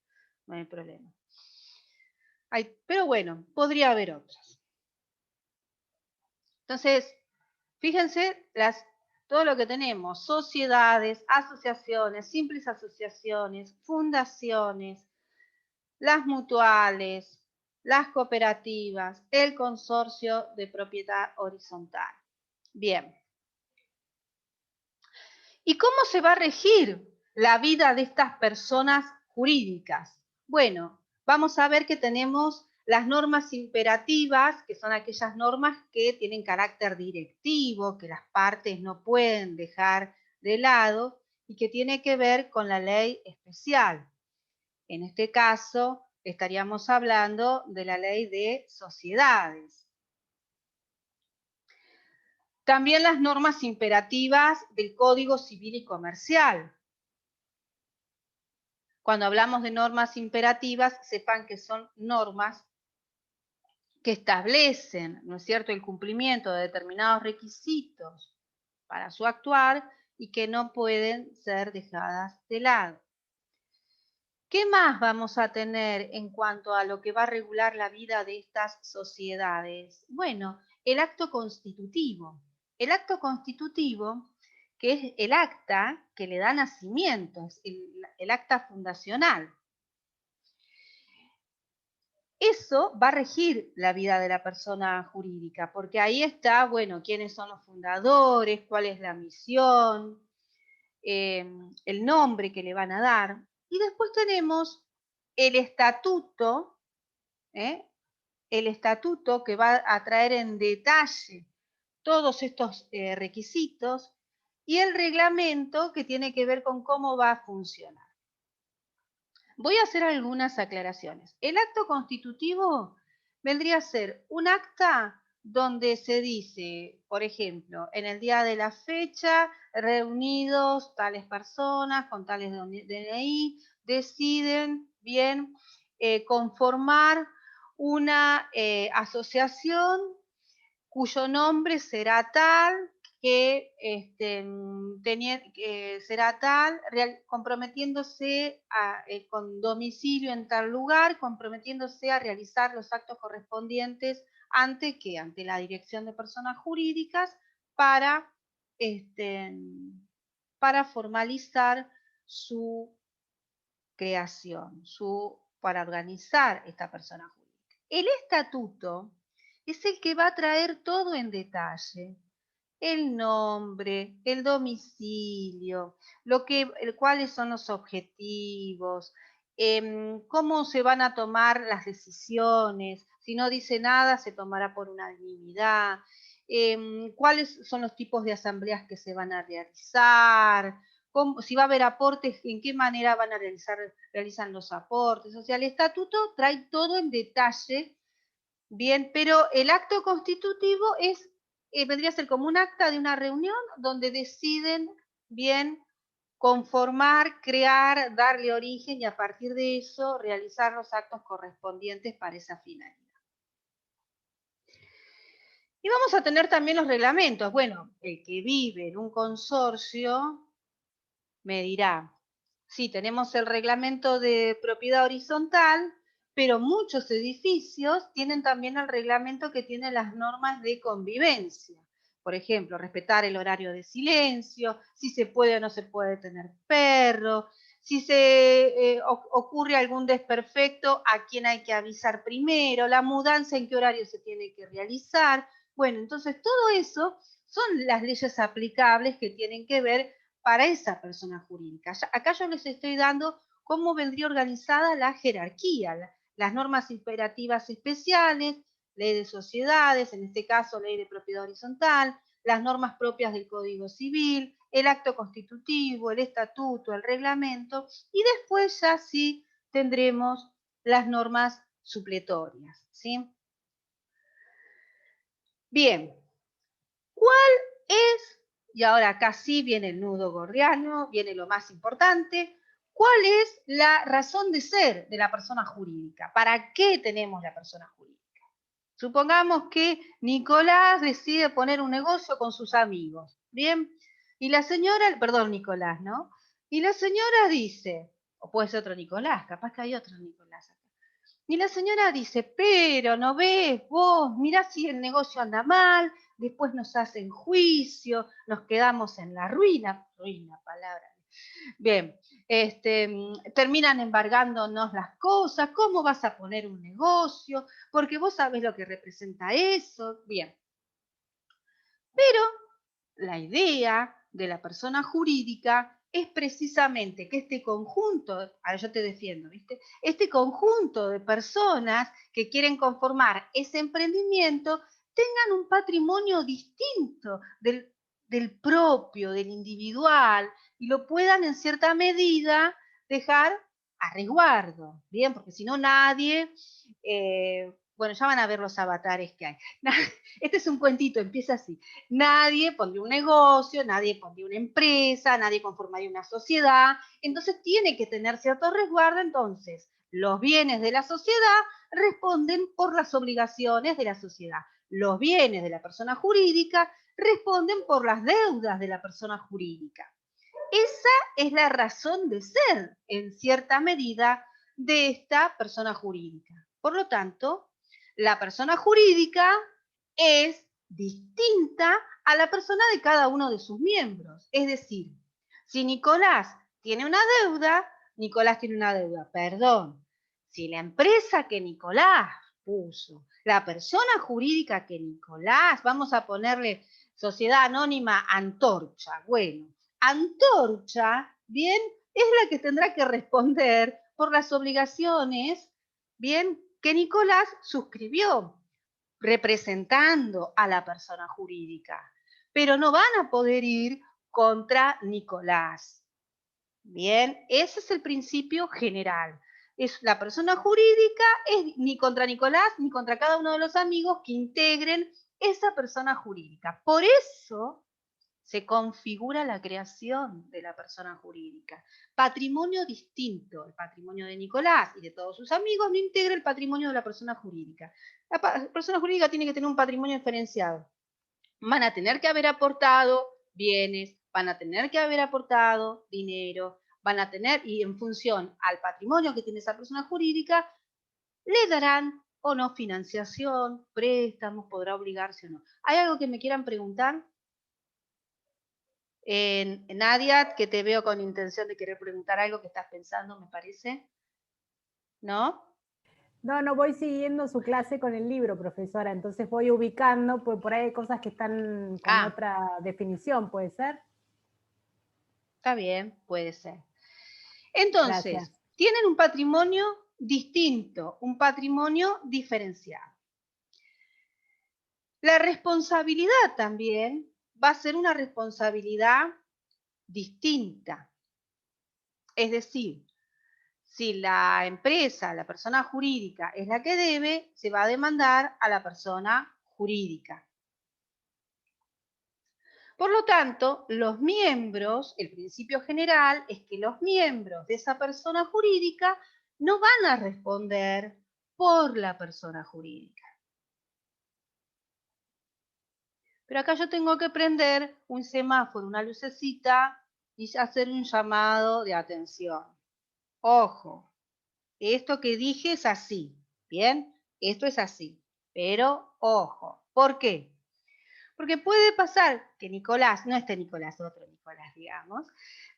No hay problema. Pero bueno, podría haber otras. Entonces, fíjense todo lo que tenemos: sociedades, asociaciones, simples asociaciones, fundaciones, las mutuales, las cooperativas, el consorcio de propiedad horizontal. Bien. ¿Y cómo se va a regir la vida de estas personas jurídicas? Bueno, vamos a ver que tenemos las normas imperativas, que son aquellas normas que tienen carácter directivo, que las partes no pueden dejar de lado y que tiene que ver con la ley especial. En este caso, estaríamos hablando de la ley de sociedades. También las normas imperativas del Código Civil y Comercial. Cuando hablamos de normas imperativas, sepan que son normas que establecen, ¿no es cierto?, el cumplimiento de determinados requisitos para su actuar y que no pueden ser dejadas de lado. ¿Qué más vamos a tener en cuanto a lo que va a regular la vida de estas sociedades? Bueno, el acto constitutivo. El acto constitutivo, que es el acta que le da nacimiento, es el acta fundacional. Eso va a regir la vida de la persona jurídica, porque ahí está, bueno, quiénes son los fundadores, cuál es la misión, el nombre que le van a dar. Y después tenemos el estatuto que va a traer en detalle todos estos requisitos, y el reglamento que tiene que ver con cómo va a funcionar. Voy a hacer algunas aclaraciones. El acto constitutivo vendría a ser un acta donde se dice, por ejemplo, en el día de la fecha, reunidos tales personas con tales DNI, deciden bien conformar una asociación cuyo nombre será tal, que será tal, comprometiéndose con domicilio en tal lugar, comprometiéndose a realizar los actos correspondientes ante la Dirección de Personas Jurídicas para formalizar su creación, para organizar esta persona jurídica. El estatuto es el que va a traer todo en detalle: el nombre, el domicilio, cuáles son los objetivos, cómo se van a tomar las decisiones. Si no dice nada, se tomará por unanimidad. Cuáles son los tipos de asambleas que se van a realizar, si va a haber aportes, en qué manera realizan los aportes. O sea, el estatuto trae todo en detalle, bien, pero el acto constitutivo vendría a ser como un acta de una reunión donde deciden, bien, conformar, crear, darle origen y a partir de eso realizar los actos correspondientes para esa finalidad. Y vamos a tener también los reglamentos. Bueno, el que vive en un consorcio me dirá, sí, tenemos el reglamento de propiedad horizontal, pero muchos edificios tienen también el reglamento que tiene las normas de convivencia. Por ejemplo, respetar el horario de silencio, si se puede o no se puede tener perro, si se ocurre algún desperfecto, a quién hay que avisar primero, la mudanza, en qué horario se tiene que realizar. Bueno, entonces todo eso son las leyes aplicables que tienen que ver para esa persona jurídica. Acá yo les estoy dando cómo vendría organizada la jerarquía, las normas imperativas especiales, ley de sociedades, en este caso ley de propiedad horizontal, las normas propias del Código Civil, el acto constitutivo, el estatuto, el reglamento, y después ya sí tendremos las normas supletorias, ¿sí? Bien, ¿cuál es? Y ahora acá sí viene el nudo gordiano, viene lo más importante. ¿Cuál es la razón de ser de la persona jurídica? ¿Para qué tenemos la persona jurídica? Supongamos que Nicolás decide poner un negocio con sus amigos, ¿bien? Y la señora, perdón, Nicolás, ¿no? Y la señora dice, o puede ser otro Nicolás, capaz que hay otro Nicolás acá. Y la señora dice, pero no ves vos, mirá si el negocio anda mal, después nos hacen juicio, nos quedamos en la ruina, palabra. Bien, terminan embargándonos las cosas, ¿cómo vas a poner un negocio? Porque vos sabés lo que representa eso. Bien, pero la idea de la persona jurídica es precisamente que este conjunto, ahora yo te defiendo, ¿viste? Este conjunto de personas que quieren conformar ese emprendimiento tengan un patrimonio distinto del propio, del individual, y lo puedan en cierta medida dejar a resguardo, ¿bien? Porque si no nadie, bueno, ya van a ver los avatares que hay. Este es un cuentito, empieza así. Nadie pondría un negocio, nadie pondría una empresa, nadie conformaría una sociedad, entonces tiene que tener cierto resguardo. Entonces los bienes de la sociedad responden por las obligaciones de la sociedad. Los bienes de la persona jurídica responden por las deudas de la persona jurídica. Esa es la razón de ser, en cierta medida, de esta persona jurídica. Por lo tanto, la persona jurídica es distinta a la persona de cada uno de sus miembros. Es decir, si Nicolás tiene una deuda, Nicolás tiene una deuda, perdón. Si la empresa que Nicolás puso, la persona jurídica que Nicolás, vamos a ponerle sociedad anónima Antorcha, bueno, Antorcha, bien, es la que tendrá que responder por las obligaciones, bien, que Nicolás suscribió, representando a la persona jurídica, pero no van a poder ir contra Nicolás. Bien, ese es el principio general. Es la persona jurídica, es ni contra Nicolás ni contra cada uno de los amigos que integren esa persona jurídica. Por eso se configura la creación de la persona jurídica. Patrimonio distinto, el patrimonio de Nicolás y de todos sus amigos no integra el patrimonio de la persona jurídica. La persona jurídica tiene que tener un patrimonio diferenciado. van a tener que haber aportado bienes, van a tener que haber aportado dinero, van a tener, y en función al patrimonio que tiene esa persona jurídica, le darán o no financiación, préstamos, podrá obligarse o no. ¿Hay algo que me quieran preguntar? Nadia, que te veo con intención de querer preguntar algo que estás pensando, me parece. ¿No? No, no voy siguiendo su clase con el libro, profesora, entonces voy ubicando, pues por ahí hay cosas que están con otra definición, ¿puede ser? Está bien, puede ser. Entonces, gracias. Tienen un patrimonio distinto, un patrimonio diferenciado. La responsabilidad también va a ser una responsabilidad distinta. Es decir, si la empresa, la persona jurídica es la que debe, se va a demandar a la persona jurídica. Por lo tanto, los miembros, el principio general es que los miembros de esa persona jurídica no van a responder por la persona jurídica. Pero acá yo tengo que prender un semáforo, una lucecita y hacer un llamado de atención. Ojo, esto que dije es así, ¿bien? Esto es así, pero ojo, ¿por qué? Porque puede pasar que Nicolás, no este Nicolás, otro Nicolás, digamos,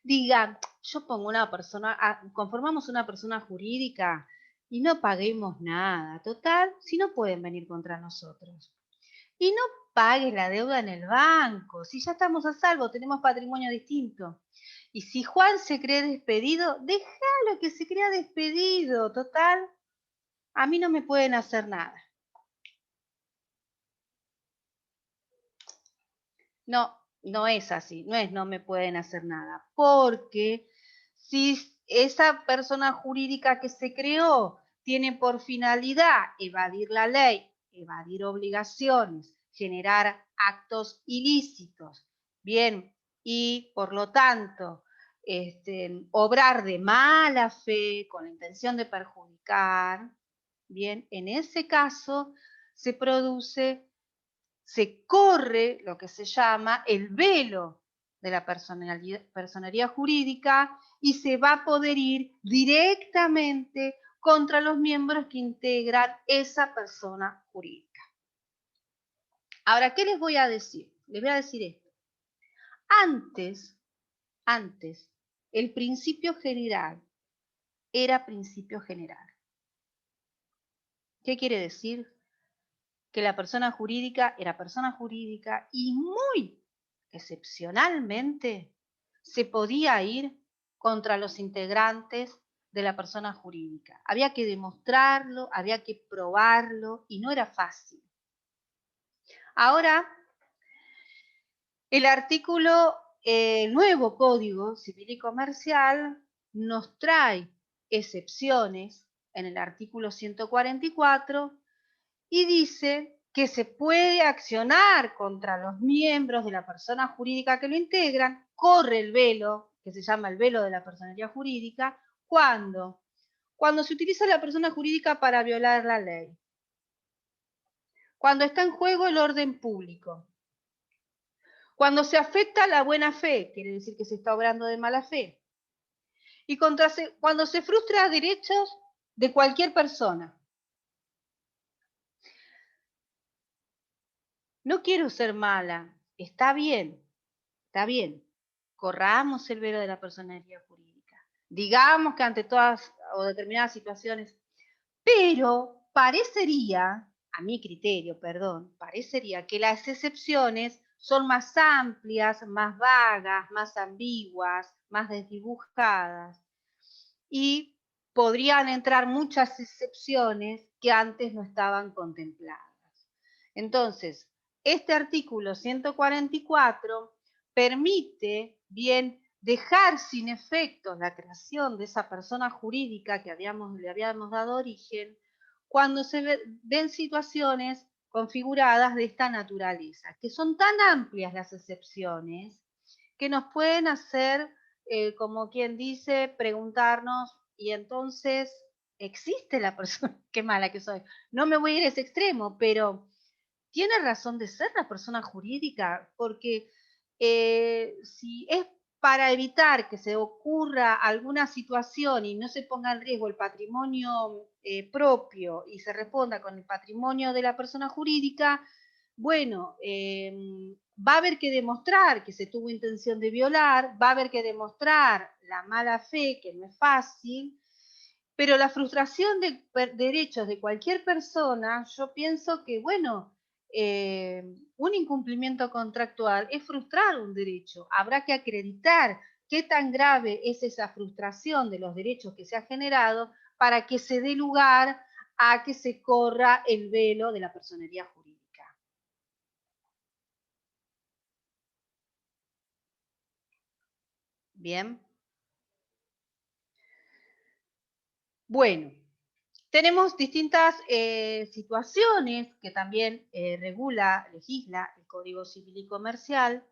diga, yo pongo una persona, conformamos una persona jurídica y no paguemos nada. Total, si no pueden venir contra nosotros. Y no pagues la deuda en el banco, si ya estamos a salvo, tenemos patrimonio distinto. Y si Juan se cree despedido, déjalo que se crea despedido, total, a mí no me pueden hacer nada. No, no es así, no es no me pueden hacer nada, porque si esa persona jurídica que se creó tiene por finalidad evadir la ley, evadir obligaciones, generar actos ilícitos, bien, y por lo tanto obrar de mala fe con la intención de perjudicar, bien, en ese caso se corre lo que se llama el velo de la personería jurídica y se va a poder ir directamente contra los miembros que integran esa persona jurídica. Ahora, ¿qué les voy a decir? Les voy a decir esto. Antes, el principio general era principio general. ¿Qué quiere decir? Que la persona jurídica era persona jurídica y muy excepcionalmente se podía ir contra los integrantes de la persona jurídica. Había que demostrarlo, había que probarlo y no era fácil. Ahora, el artículo nuevo Código Civil y Comercial nos trae excepciones en el artículo 144 y dice que se puede accionar contra los miembros de la persona jurídica que lo integran, corre el velo, que se llama el velo de la personería jurídica, cuando se utiliza la persona jurídica para violar la ley, cuando está en juego el orden público, cuando se afecta la buena fe, quiere decir que se está obrando de mala fe, y cuando se frustra derechos de cualquier persona. No quiero ser mala, está bien, corramos el velo de la personería jurídica. Digamos que ante todas o determinadas situaciones, pero parecería, a mi criterio, perdón, parecería que las excepciones son más amplias, más vagas, más ambiguas, más desdibujadas y podrían entrar muchas excepciones que antes no estaban contempladas. Entonces, este artículo 144 permite bien dejar sin efectos la creación de esa persona jurídica que le habíamos dado origen cuando se ven situaciones configuradas de esta naturaleza, que son tan amplias las excepciones que nos pueden hacer, como quien dice, preguntarnos, y entonces, ¿existe la persona? Qué mala que soy. No me voy a ir a ese extremo, pero ¿tiene razón de ser la persona jurídica? Porque si es para evitar que se ocurra alguna situación y no se ponga en riesgo el patrimonio propio y se responda con el patrimonio de la persona jurídica, bueno, va a haber que demostrar que se tuvo intención de violar, va a haber que demostrar la mala fe, que no es fácil, pero la frustración de derechos de cualquier persona, yo pienso que, bueno, un incumplimiento contractual es frustrar un derecho. Habrá que acreditar qué tan grave es esa frustración de los derechos que se ha generado para que se dé lugar a que se corra el velo de la personería jurídica. Bien. Bueno, tenemos distintas situaciones que también legisla el Código Civil y Comercial,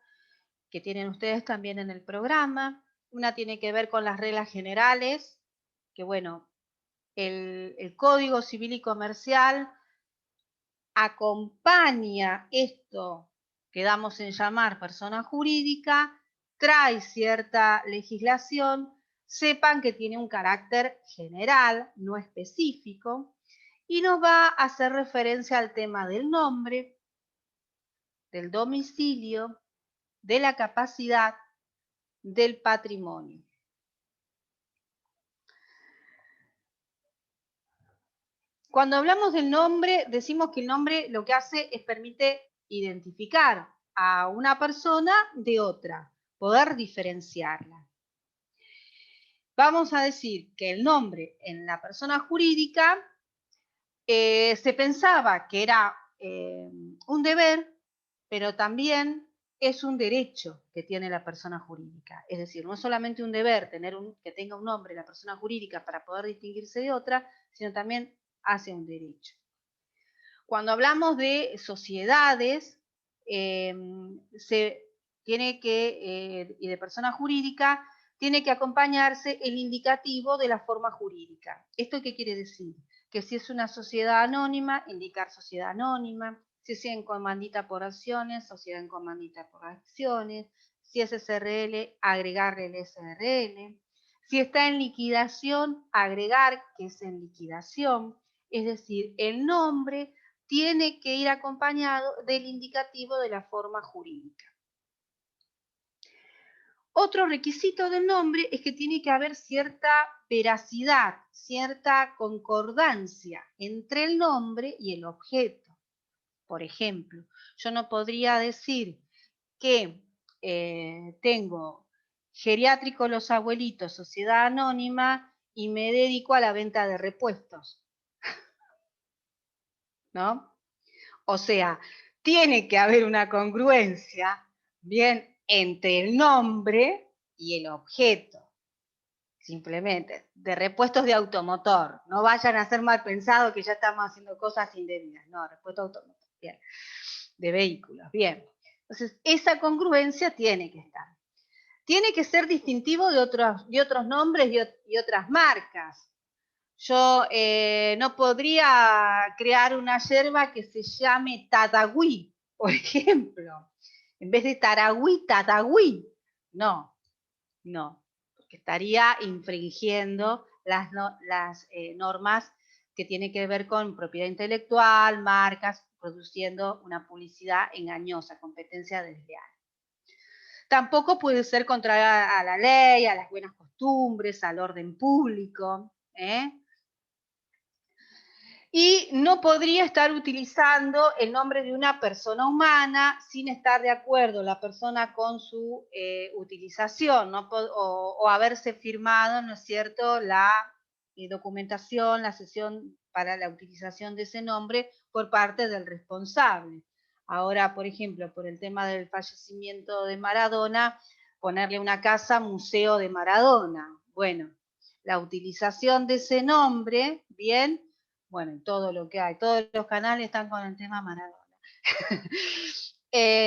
que tienen ustedes también en el programa. Una tiene que ver con las reglas generales, que bueno, el Código Civil y Comercial acompaña esto que damos en llamar persona jurídica, trae cierta legislación, sepan que tiene un carácter general, no específico, y nos va a hacer referencia al tema del nombre, del domicilio, de la capacidad, del patrimonio. Cuando hablamos del nombre, decimos que el nombre lo que hace es permite identificar a una persona de otra, poder diferenciarla. Vamos a decir que el nombre en la persona jurídica se pensaba que era un deber, pero también es un derecho que tiene la persona jurídica. Es decir, no es solamente un deber que tenga un nombre la persona jurídica para poder distinguirse de otra, sino también hace un derecho. Cuando hablamos de sociedades y de persona jurídica, tiene que acompañarse el indicativo de la forma jurídica. ¿Esto qué quiere decir? Que si es una sociedad anónima, indicar sociedad anónima, si es en comandita por acciones, sociedad en comandita por acciones, si es SRL, agregarle el SRL, si está en liquidación, agregar que es en liquidación, es decir, el nombre tiene que ir acompañado del indicativo de la forma jurídica. Otro requisito del nombre es que tiene que haber cierta veracidad, cierta concordancia entre el nombre y el objeto. Por ejemplo, yo no podría decir que tengo Geriátrico Los Abuelitos, sociedad anónima, y me dedico a la venta de repuestos, ¿no? O sea, tiene que haber una congruencia, bien, entre el nombre y el objeto. Simplemente, de repuestos de automotor. No vayan a ser mal pensados que ya estamos haciendo cosas indebidas. No, repuestos de automotor, bien. De vehículos, bien. Entonces, esa congruencia tiene que estar. Tiene que ser distintivo de otros nombres y otras marcas. Yo no podría crear una yerba que se llame Tadagüí, por ejemplo. En vez de Taragüí, Tadagüí. No, porque estaría infringiendo las normas que tienen que ver con propiedad intelectual, marcas, produciendo una publicidad engañosa, competencia desleal. Tampoco puede ser contraria a la ley, a las buenas costumbres, al orden público, Y no podría estar utilizando el nombre de una persona humana sin estar de acuerdo la persona con su utilización, ¿no? o haberse firmado, ¿no es cierto?, la documentación, la sesión para la utilización de ese nombre por parte del responsable. Ahora, por ejemplo, por el tema del fallecimiento de Maradona, ponerle una casa Museo de Maradona. Bueno, la utilización de ese nombre, bien, bueno, todo lo que hay, todos los canales están con el tema Maradona.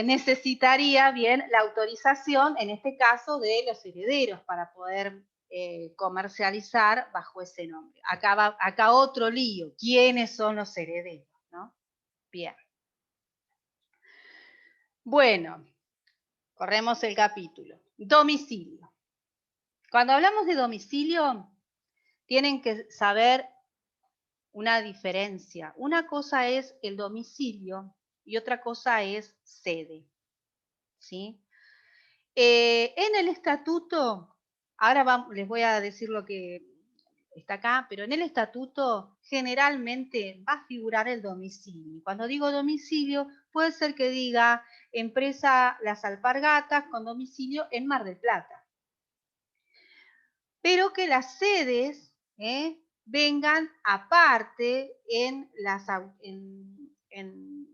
Necesitaría bien la autorización, en este caso, de los herederos para poder comercializar bajo ese nombre. Acá otro lío, ¿quiénes son los herederos? ¿No? Bien. Bueno, corremos el capítulo. Domicilio. Cuando hablamos de domicilio, tienen que saber una diferencia. Una cosa es el domicilio y otra cosa es sede. ¿Sí? En el estatuto, ahora les voy a decir lo que está acá, pero en el estatuto generalmente va a figurar el domicilio. Cuando digo domicilio, puede ser que diga empresa Las Alpargatas con domicilio en Mar del Plata. Pero que las sedes vengan aparte en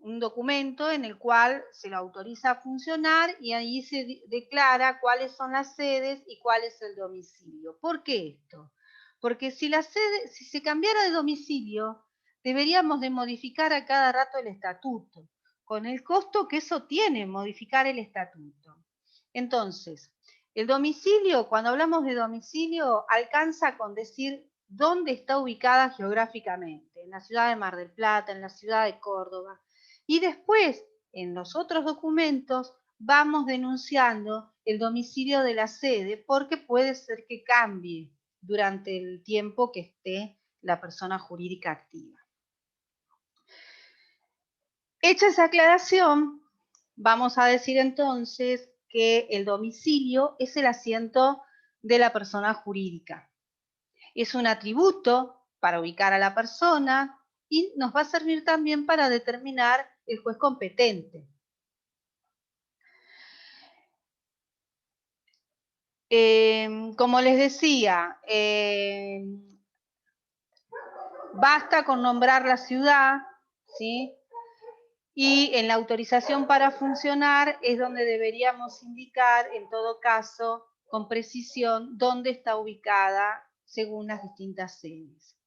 un documento en el cual se lo autoriza a funcionar y ahí se declara cuáles son las sedes y cuál es el domicilio. ¿Por qué esto? Porque si se cambiara de domicilio, deberíamos de modificar a cada rato el estatuto, con el costo que eso tiene, modificar el estatuto. Entonces, el domicilio, cuando hablamos de domicilio, alcanza con decir dónde está ubicada geográficamente, en la ciudad de Mar del Plata, en la ciudad de Córdoba. Y después, en los otros documentos, vamos denunciando el domicilio de la sede, porque puede ser que cambie durante el tiempo que esté la persona jurídica activa. Hecha esa aclaración, vamos a decir entonces que el domicilio es el asiento de la persona jurídica. Es un atributo para ubicar a la persona y nos va a servir también para determinar el juez competente. Como les decía, basta con nombrar la ciudad, ¿sí? Y en la autorización para funcionar es donde deberíamos indicar, en todo caso, con precisión, dónde está ubicada según las distintas sedes.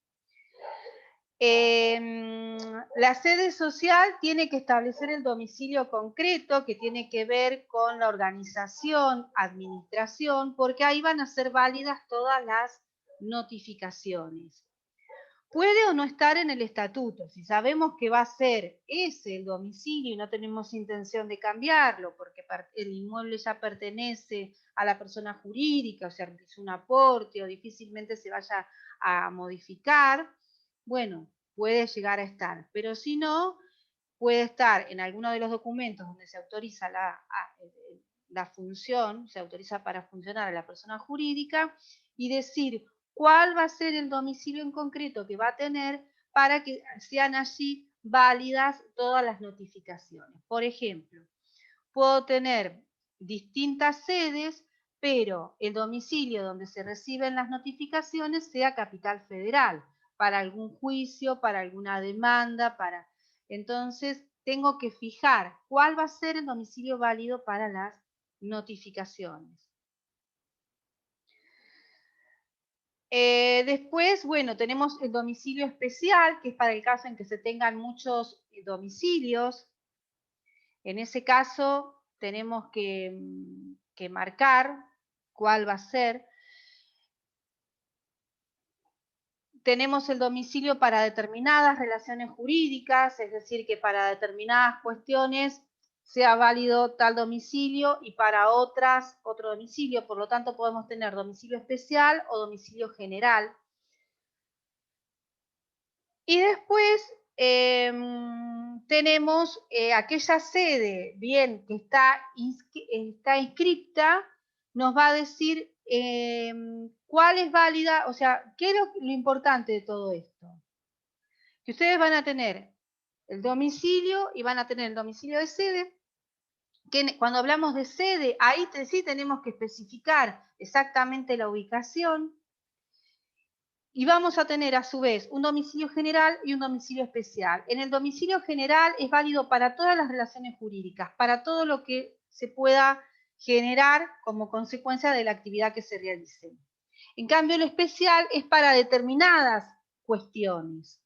La sede social tiene que establecer el domicilio concreto que tiene que ver con la organización, administración, porque ahí van a ser válidas todas las notificaciones. Puede o no estar en el estatuto. Si sabemos que va a ser ese el domicilio y no tenemos intención de cambiarlo porque el inmueble ya pertenece a la persona jurídica, o sea, es un aporte o difícilmente se vaya a modificar, bueno, puede llegar a estar. Pero si no, puede estar en alguno de los documentos donde se autoriza la función, se autoriza para funcionar a la persona jurídica y decir cuál va a ser el domicilio en concreto que va a tener para que sean allí válidas todas las notificaciones. Por ejemplo, puedo tener distintas sedes, pero el domicilio donde se reciben las notificaciones sea Capital Federal, para algún juicio, para alguna demanda, Entonces, tengo que fijar cuál va a ser el domicilio válido para las notificaciones. Después, bueno, tenemos el domicilio especial, que es para el caso en que se tengan muchos domicilios. En ese caso, tenemos que marcar cuál va a ser. Tenemos el domicilio para determinadas relaciones jurídicas, es decir, que para determinadas cuestiones sea válido tal domicilio y para otras otro domicilio. Por lo tanto, podemos tener domicilio especial o domicilio general. Y después tenemos aquella sede, bien, que está inscripta, nos va a decir cuál es válida, o sea, qué es lo importante de todo esto. Que ustedes van a tener el domicilio y van a tener el domicilio de sede, que cuando hablamos de sede, ahí sí tenemos que especificar exactamente la ubicación. Y vamos a tener a su vez un domicilio general y un domicilio especial. En el domicilio general es válido para todas las relaciones jurídicas, para todo lo que se pueda generar como consecuencia de la actividad que se realice. En cambio, el especial es para determinadas cuestiones.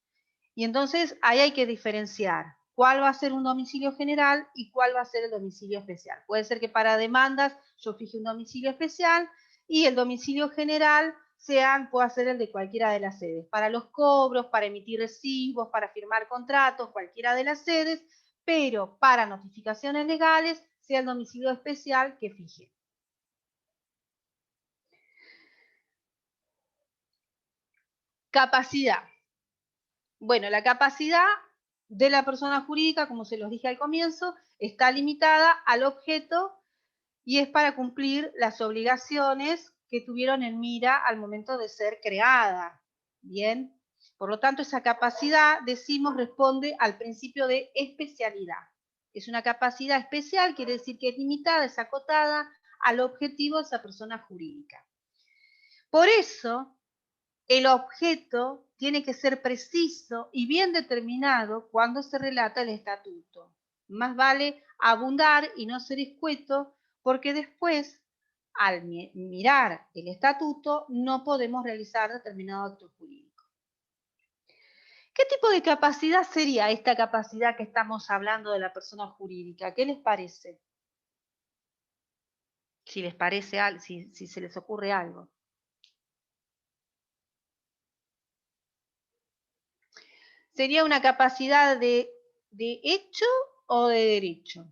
Y entonces ahí hay que diferenciar cuál va a ser un domicilio general y cuál va a ser el domicilio especial. Puede ser que para demandas yo fije un domicilio especial y el domicilio general pueda ser el de cualquiera de las sedes. Para los cobros, para emitir recibos, para firmar contratos, cualquiera de las sedes, pero para notificaciones legales sea el domicilio especial que fije. Capacidad. Bueno, la capacidad de la persona jurídica, como se los dije al comienzo, está limitada al objeto y es para cumplir las obligaciones que tuvieron en mira al momento de ser creada. Bien, por lo tanto, esa capacidad, decimos, responde al principio de especialidad. Es una capacidad especial, quiere decir que es limitada, es acotada al objetivo de esa persona jurídica. Por eso, el objeto tiene que ser preciso y bien determinado cuando se relata el estatuto. Más vale abundar y no ser escueto, porque después, al mirar el estatuto, no podemos realizar determinado acto jurídico. ¿Qué tipo de capacidad sería esta capacidad que estamos hablando de la persona jurídica? ¿Qué les parece? Si les parece algo, si se les ocurre algo. ¿Sería una capacidad de hecho o de derecho?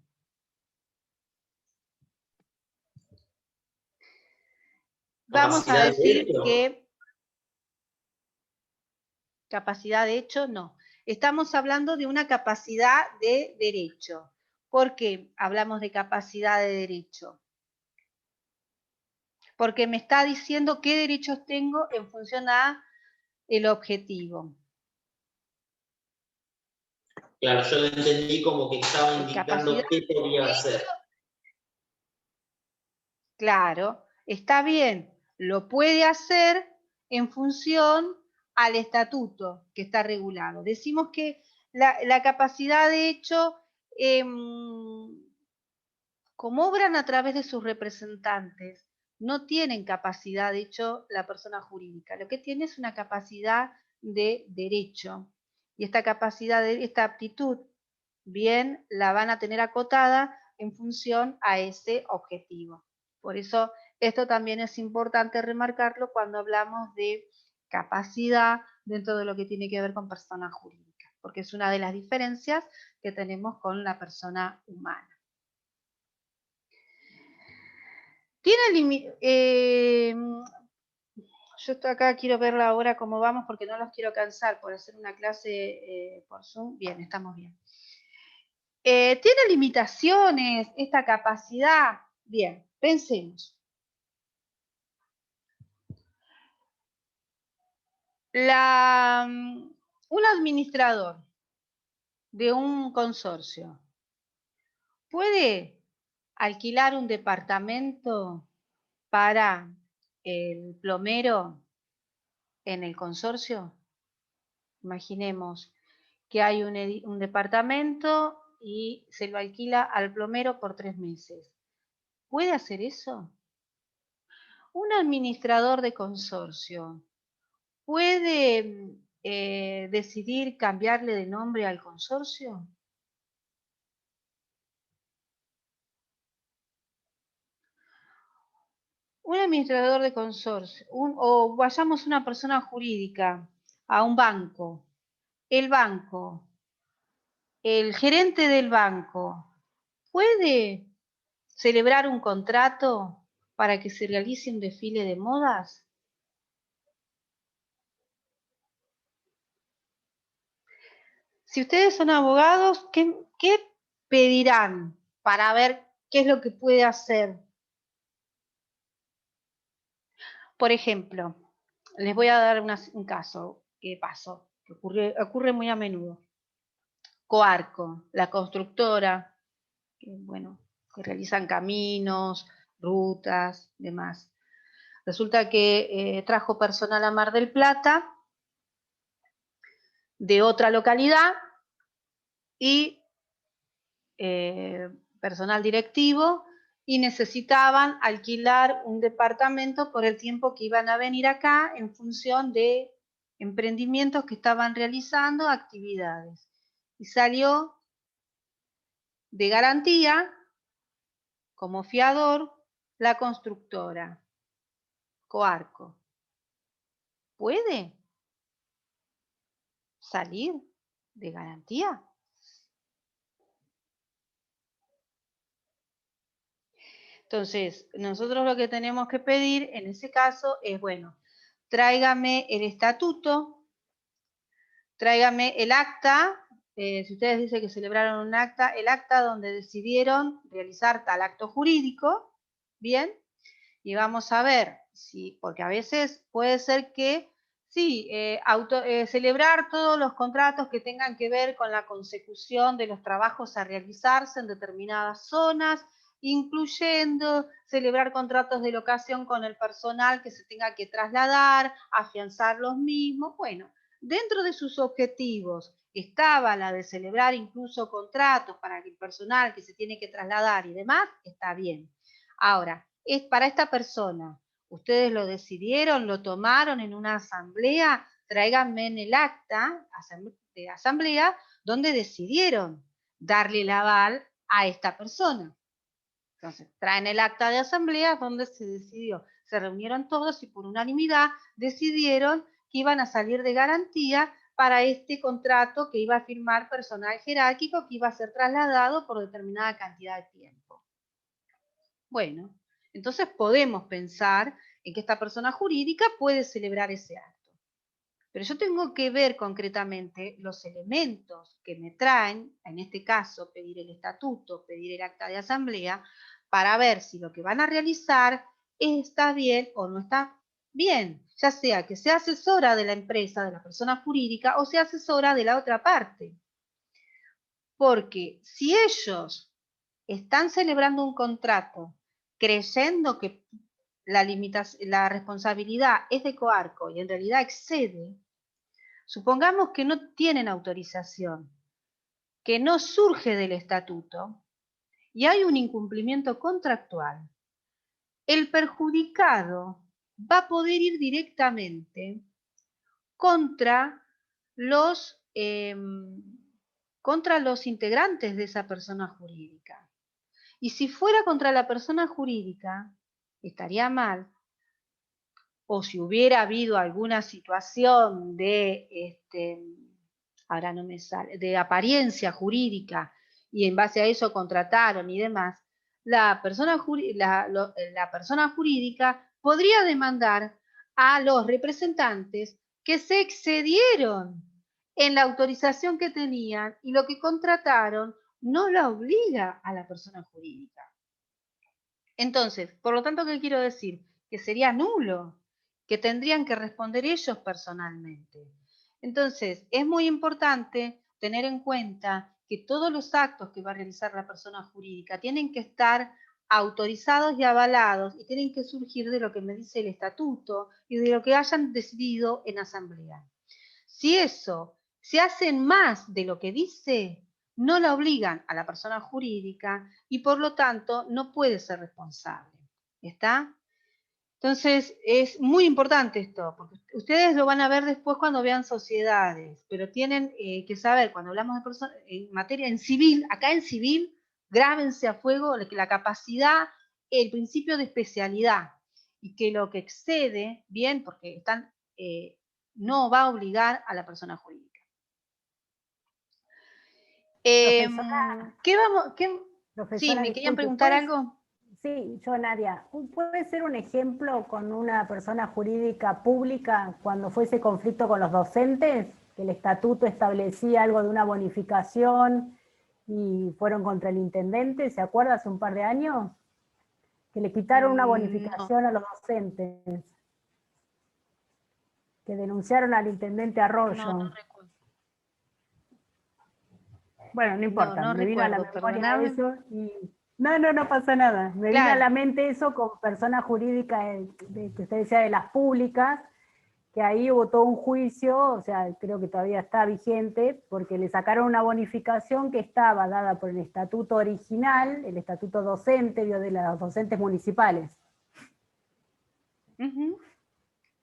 Vamos a decir que capacidad de hecho no. Estamos hablando de una capacidad de derecho. ¿Por qué hablamos de capacidad de derecho? Porque me está diciendo qué derechos tengo en función a el objetivo. Claro, yo lo entendí como que estaba indicando qué podía hacer. Claro, está bien, lo puede hacer en función al estatuto que está regulado. Decimos que la capacidad de hecho, como obran a través de sus representantes, no tienen capacidad de hecho la persona jurídica. Lo que tiene es una capacidad de derecho. Y esta capacidad, esta aptitud, bien, la van a tener acotada en función a ese objetivo. Por eso, esto también es importante remarcarlo cuando hablamos de capacidad dentro de lo que tiene que ver con persona jurídica, porque es una de las diferencias que tenemos con la persona humana. Yo estoy acá, quiero verla ahora cómo vamos porque no los quiero cansar por hacer una clase por Zoom. Bien, estamos bien. ¿Tiene limitaciones esta capacidad? Bien, pensemos. Un administrador de un consorcio puede alquilar un departamento para el plomero en el consorcio. Imaginemos que hay un departamento y se lo alquila al plomero por 3 meses. ¿Puede hacer eso? Un administrador de consorcio puede decidir cambiarle de nombre al consorcio. Un administrador de consorcio, o vayamos una persona jurídica a un banco. El banco, el gerente del banco, ¿puede celebrar un contrato para que se realice un desfile de modas? Si ustedes son abogados, ¿qué pedirán para ver qué es lo que puede hacer? Por ejemplo, les voy a dar un caso que pasó, que ocurre muy a menudo. Coarco, la constructora, que realizan caminos, rutas, demás. Resulta que trajo personal a Mar del Plata de otra localidad y personal directivo y necesitaban alquilar un departamento por el tiempo que iban a venir acá en función de emprendimientos que estaban realizando, actividades. Y salió de garantía, como fiador, la constructora, Coarco. ¿Puede salir de garantía? Entonces, nosotros lo que tenemos que pedir en ese caso es, bueno, tráigame el estatuto, tráigame el acta, si ustedes dicen que celebraron un acta, el acta donde decidieron realizar tal acto jurídico, ¿bien? Y vamos a ver, si, porque a veces puede ser que, sí, celebrar todos los contratos que tengan que ver con la consecución de los trabajos a realizarse en determinadas zonas, incluyendo celebrar contratos de locación con el personal que se tenga que trasladar, afianzar los mismos. Bueno, dentro de sus objetivos estaba la de celebrar incluso contratos para el personal que se tiene que trasladar y demás, está bien. Ahora, es para esta persona, ustedes lo decidieron, lo tomaron en una asamblea, tráiganme en el acta de asamblea donde decidieron darle el aval a esta persona. Entonces, traen el acta de asamblea donde se decidió, se reunieron todos y por unanimidad decidieron que iban a salir de garantía para este contrato que iba a firmar personal jerárquico que iba a ser trasladado por determinada cantidad de tiempo. Bueno, entonces podemos pensar en que esta persona jurídica puede celebrar ese acto. Pero yo tengo que ver concretamente los elementos que me traen, en este caso pedir el estatuto, pedir el acta de asamblea, para ver si lo que van a realizar está bien o no está bien, ya sea que sea asesora de la empresa, de la persona jurídica, o sea asesora de la otra parte. Porque si ellos están celebrando un contrato creyendo que la responsabilidad es de Coarco y en realidad excede, supongamos que no tienen autorización, que no surge del estatuto y hay un incumplimiento contractual. El perjudicado va a poder ir directamente contra los integrantes de esa persona jurídica. Y si fuera contra la persona jurídica, estaría mal, o si hubiera habido alguna situación de, ahora no me sale, de apariencia jurídica, y en base a eso contrataron y demás, la persona jurídica podría demandar a los representantes que se excedieron en la autorización que tenían y lo que contrataron no la obliga a la persona jurídica. Entonces, por lo tanto, ¿qué quiero decir? Que sería nulo, que tendrían que responder ellos personalmente. Entonces, es muy importante tener en cuenta que todos los actos que va a realizar la persona jurídica tienen que estar autorizados y avalados y tienen que surgir de lo que me dice el estatuto y de lo que hayan decidido en asamblea. Si eso se hacen más de lo que dice, no la obligan a la persona jurídica y por lo tanto no puede ser responsable. ¿Está? Entonces es muy importante esto, porque ustedes lo van a ver después cuando vean sociedades, pero tienen que saber, cuando hablamos de personas, en materia en civil, acá en civil, grábense a fuego la capacidad, el principio de especialidad, y que lo que excede, bien, porque están, no va a obligar a la persona jurídica. Profesora, Sí, ¿me querían disculpe, preguntar algo? Sí, yo, Nadia, ¿puede ser un ejemplo con una persona jurídica pública cuando fue ese conflicto con los docentes? Que el estatuto establecía algo de una bonificación y fueron contra el intendente, ¿se acuerda? Hace un par de años, que le quitaron una bonificación a los docentes, que denunciaron al intendente Arroyo. No recuerdo. Bueno, no importa, No me vino a la recuerdo, memoria perdóname. eso y... No pasa nada. Me vino a la mente eso con personas jurídicas, que usted decía de las públicas, que ahí hubo todo un juicio, o sea, creo que todavía está vigente, porque le sacaron una bonificación que estaba dada por el estatuto original, el estatuto docente, de los docentes municipales.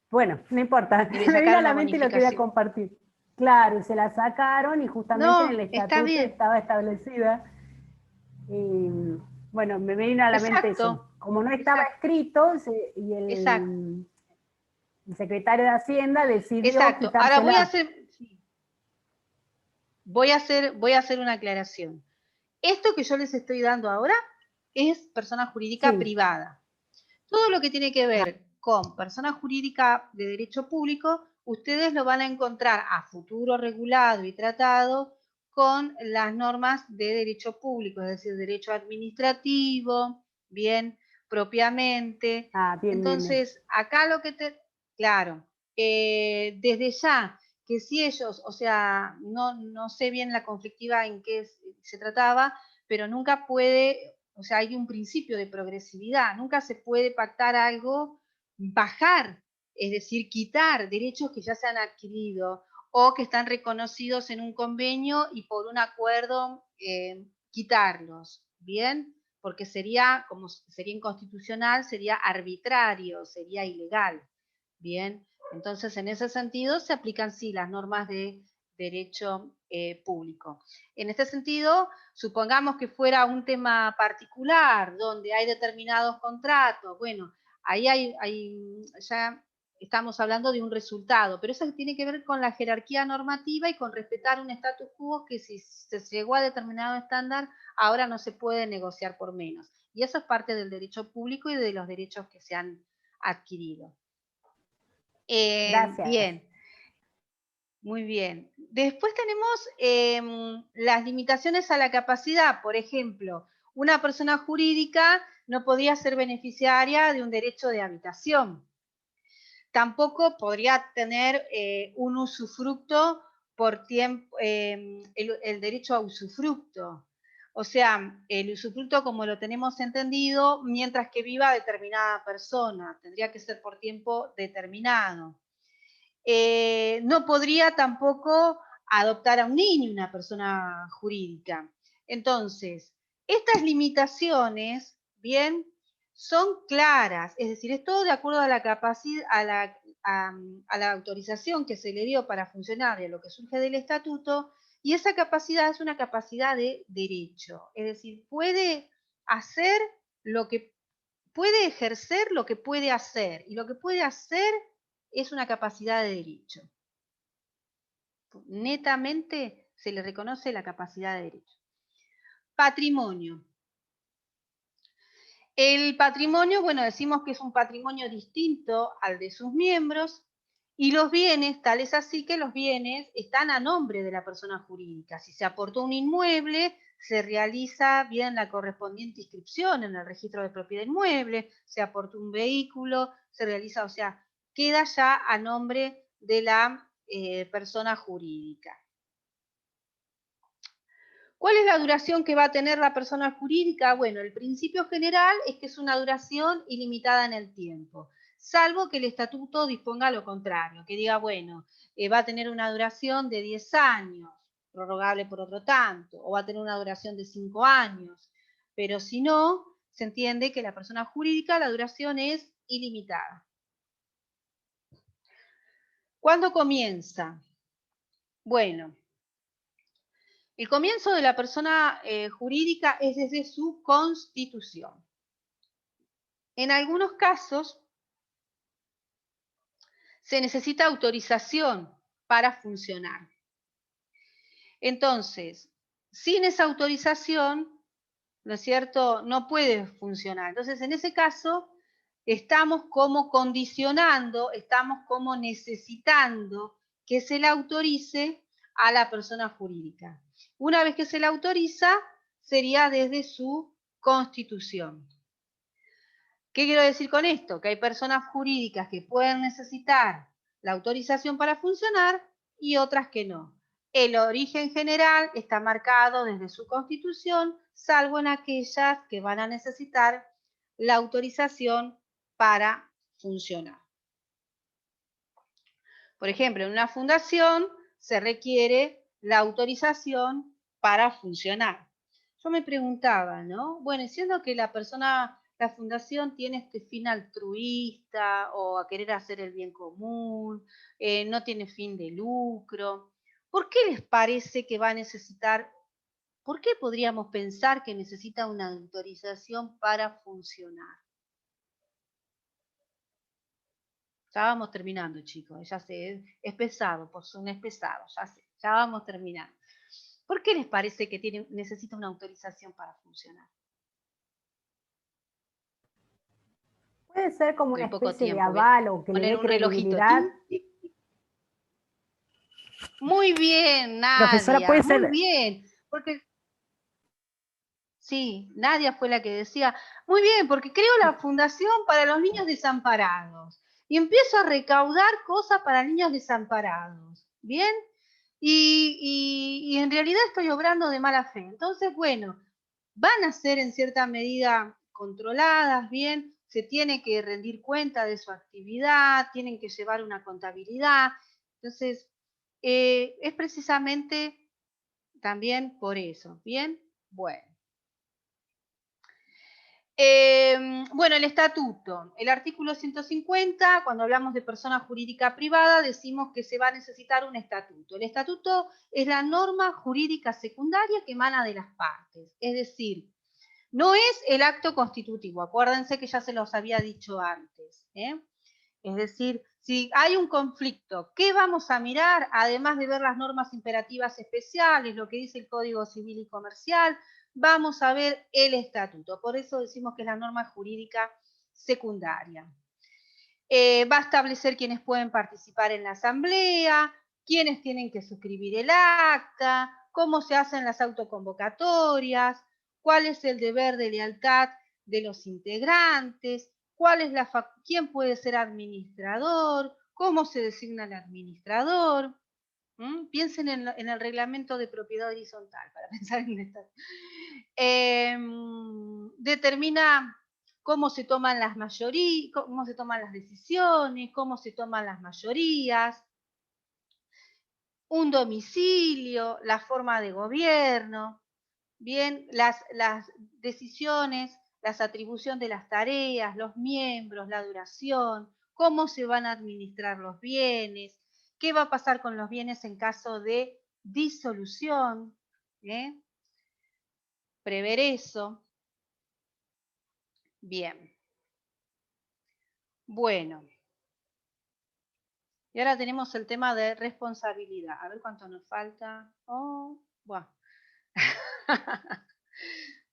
Bueno, no importa, me vino a la mente y lo quería compartir. Claro, y se la sacaron y justamente en el estatuto estaba establecida. Y bueno, me vino a la mente eso. Como no estaba escrito, y el secretario de Hacienda decidió quitársela. Ahora voy a hacer una aclaración. Esto que yo les estoy dando ahora es persona jurídica Sí. privada. Todo lo que tiene que ver con persona jurídica de derecho público, ustedes lo van a encontrar a futuro regulado y tratado con las normas de derecho público, es decir, derecho administrativo, bien, propiamente. Ah, bien, bien, bien. Entonces, acá lo que claro, desde ya, que si ellos, o sea, no sé bien la conflictiva en qué se trataba, pero nunca puede, o sea, hay un principio de progresividad, nunca se puede pactar algo, bajar, es decir, quitar derechos que ya se han adquirido o que están reconocidos en un convenio y por un acuerdo quitarlos, ¿bien? Porque sería, como sería inconstitucional, sería arbitrario, sería ilegal, ¿bien? Entonces, en ese sentido, se aplican sí las normas de derecho público. En este sentido, supongamos que fuera un tema particular, donde hay determinados contratos, bueno, ahí ya estamos hablando de un resultado, pero eso tiene que ver con la jerarquía normativa y con respetar un status quo que si se llegó a determinado estándar, ahora no se puede negociar por menos. Y eso es parte del derecho público y de los derechos que se han adquirido. Gracias. Bien, muy bien. Después tenemos las limitaciones a la capacidad. Por ejemplo, una persona jurídica no podría ser beneficiaria de un derecho de habitación. Tampoco podría tener un usufructo por tiempo, el derecho a usufructo. O sea, el usufructo como lo tenemos entendido, mientras que viva determinada persona, tendría que ser por tiempo determinado. No podría tampoco adoptar a un niño una persona jurídica. Entonces, estas limitaciones, bien, son claras, es decir, es todo de acuerdo a la capacidad, a la autorización que se le dio para funcionar y a lo que surge del estatuto, y esa capacidad es una capacidad de derecho, es decir, puede hacer lo que puede ejercer lo que puede hacer, y lo que puede hacer es una capacidad de derecho. Netamente se le reconoce la capacidad de derecho. Patrimonio. El patrimonio, bueno, decimos que es un patrimonio distinto al de sus miembros, y los bienes, tal es así que los bienes están a nombre de la persona jurídica. Si se aportó un inmueble, se realiza bien la correspondiente inscripción en el registro de propiedad inmueble, se aportó un vehículo, se realiza, o sea, queda ya a nombre de la persona jurídica. ¿Cuál es la duración que va a tener la persona jurídica? Bueno, el principio general es que es una duración ilimitada en el tiempo, salvo que el estatuto disponga lo contrario, que diga, bueno, va a tener una duración de 10 años, prorrogable por otro tanto, o va a tener una duración de 5 años, pero si no, se entiende que la persona jurídica, la duración es ilimitada. ¿Cuándo comienza? Bueno, el comienzo de la persona jurídica es desde su constitución. En algunos casos se necesita autorización para funcionar. Entonces, sin esa autorización, ¿no es cierto?, no puede funcionar. Entonces, en ese caso, estamos como condicionando, estamos como necesitando que se le autorice a la persona jurídica. Una vez que se le autoriza, sería desde su constitución. ¿Qué quiero decir con esto? Que hay personas jurídicas que pueden necesitar la autorización para funcionar y otras que no. El origen general está marcado desde su constitución, salvo en aquellas que van a necesitar la autorización para funcionar. Por ejemplo, en una fundación se requiere la autorización para funcionar. Yo me preguntaba, ¿no? Bueno, siendo que la fundación tiene este fin altruista o a querer hacer el bien común, no tiene fin de lucro, ¿por qué les parece que va a necesitar, por qué podríamos pensar que necesita una autorización para funcionar? Ya vamos terminando, chicos, ya sé, es pesado, por Zoom es pesado, ya sé, ya vamos terminando. ¿Por qué les parece que necesita una autorización para funcionar? Puede ser como una Estoy poco especie de tiempo, aval o que le poner dé un relojito. credibilidad. Muy bien, Profesora, Nadia, puede muy ser, bien. Porque sí, Nadia fue la que decía, muy bien, porque creo la Fundación para los Niños Desamparados y empiezo a recaudar cosas para niños desamparados, ¿bien? Y en realidad estoy obrando de mala fe. Entonces, bueno, van a ser en cierta medida controladas, ¿bien? Se tiene que rendir cuenta de su actividad, tienen que llevar una contabilidad. Entonces, es precisamente también por eso, ¿bien? Bueno. Bueno, el estatuto. El artículo 150, cuando hablamos de persona jurídica privada, decimos que se va a necesitar un estatuto. El estatuto es la norma jurídica secundaria que emana de las partes. Es decir, no es el acto constitutivo. Acuérdense que ya se los había dicho antes. Es decir, si hay un conflicto, ¿qué vamos a mirar? Además de ver las normas imperativas especiales, lo que dice el Código Civil y Comercial, vamos a ver el estatuto. Por eso decimos que es la norma jurídica secundaria. Va a establecer quiénes pueden participar en la asamblea, quiénes tienen que suscribir el acta, cómo se hacen las autoconvocatorias, cuál es el deber de lealtad de los integrantes, quién puede ser administrador, cómo se designa el administrador. Piensen en el reglamento de propiedad horizontal para pensar en esto. Determina cómo se toman las mayorías, cómo se toman las decisiones, cómo se toman las mayorías, un domicilio, la forma de gobierno, bien, las decisiones, las atribuciones de las tareas, los miembros, la duración, cómo se van a administrar los bienes, qué va a pasar con los bienes en caso de disolución, prever eso. Bien. Bueno. Y ahora tenemos el tema de responsabilidad. A ver cuánto nos falta. Oh, bueno.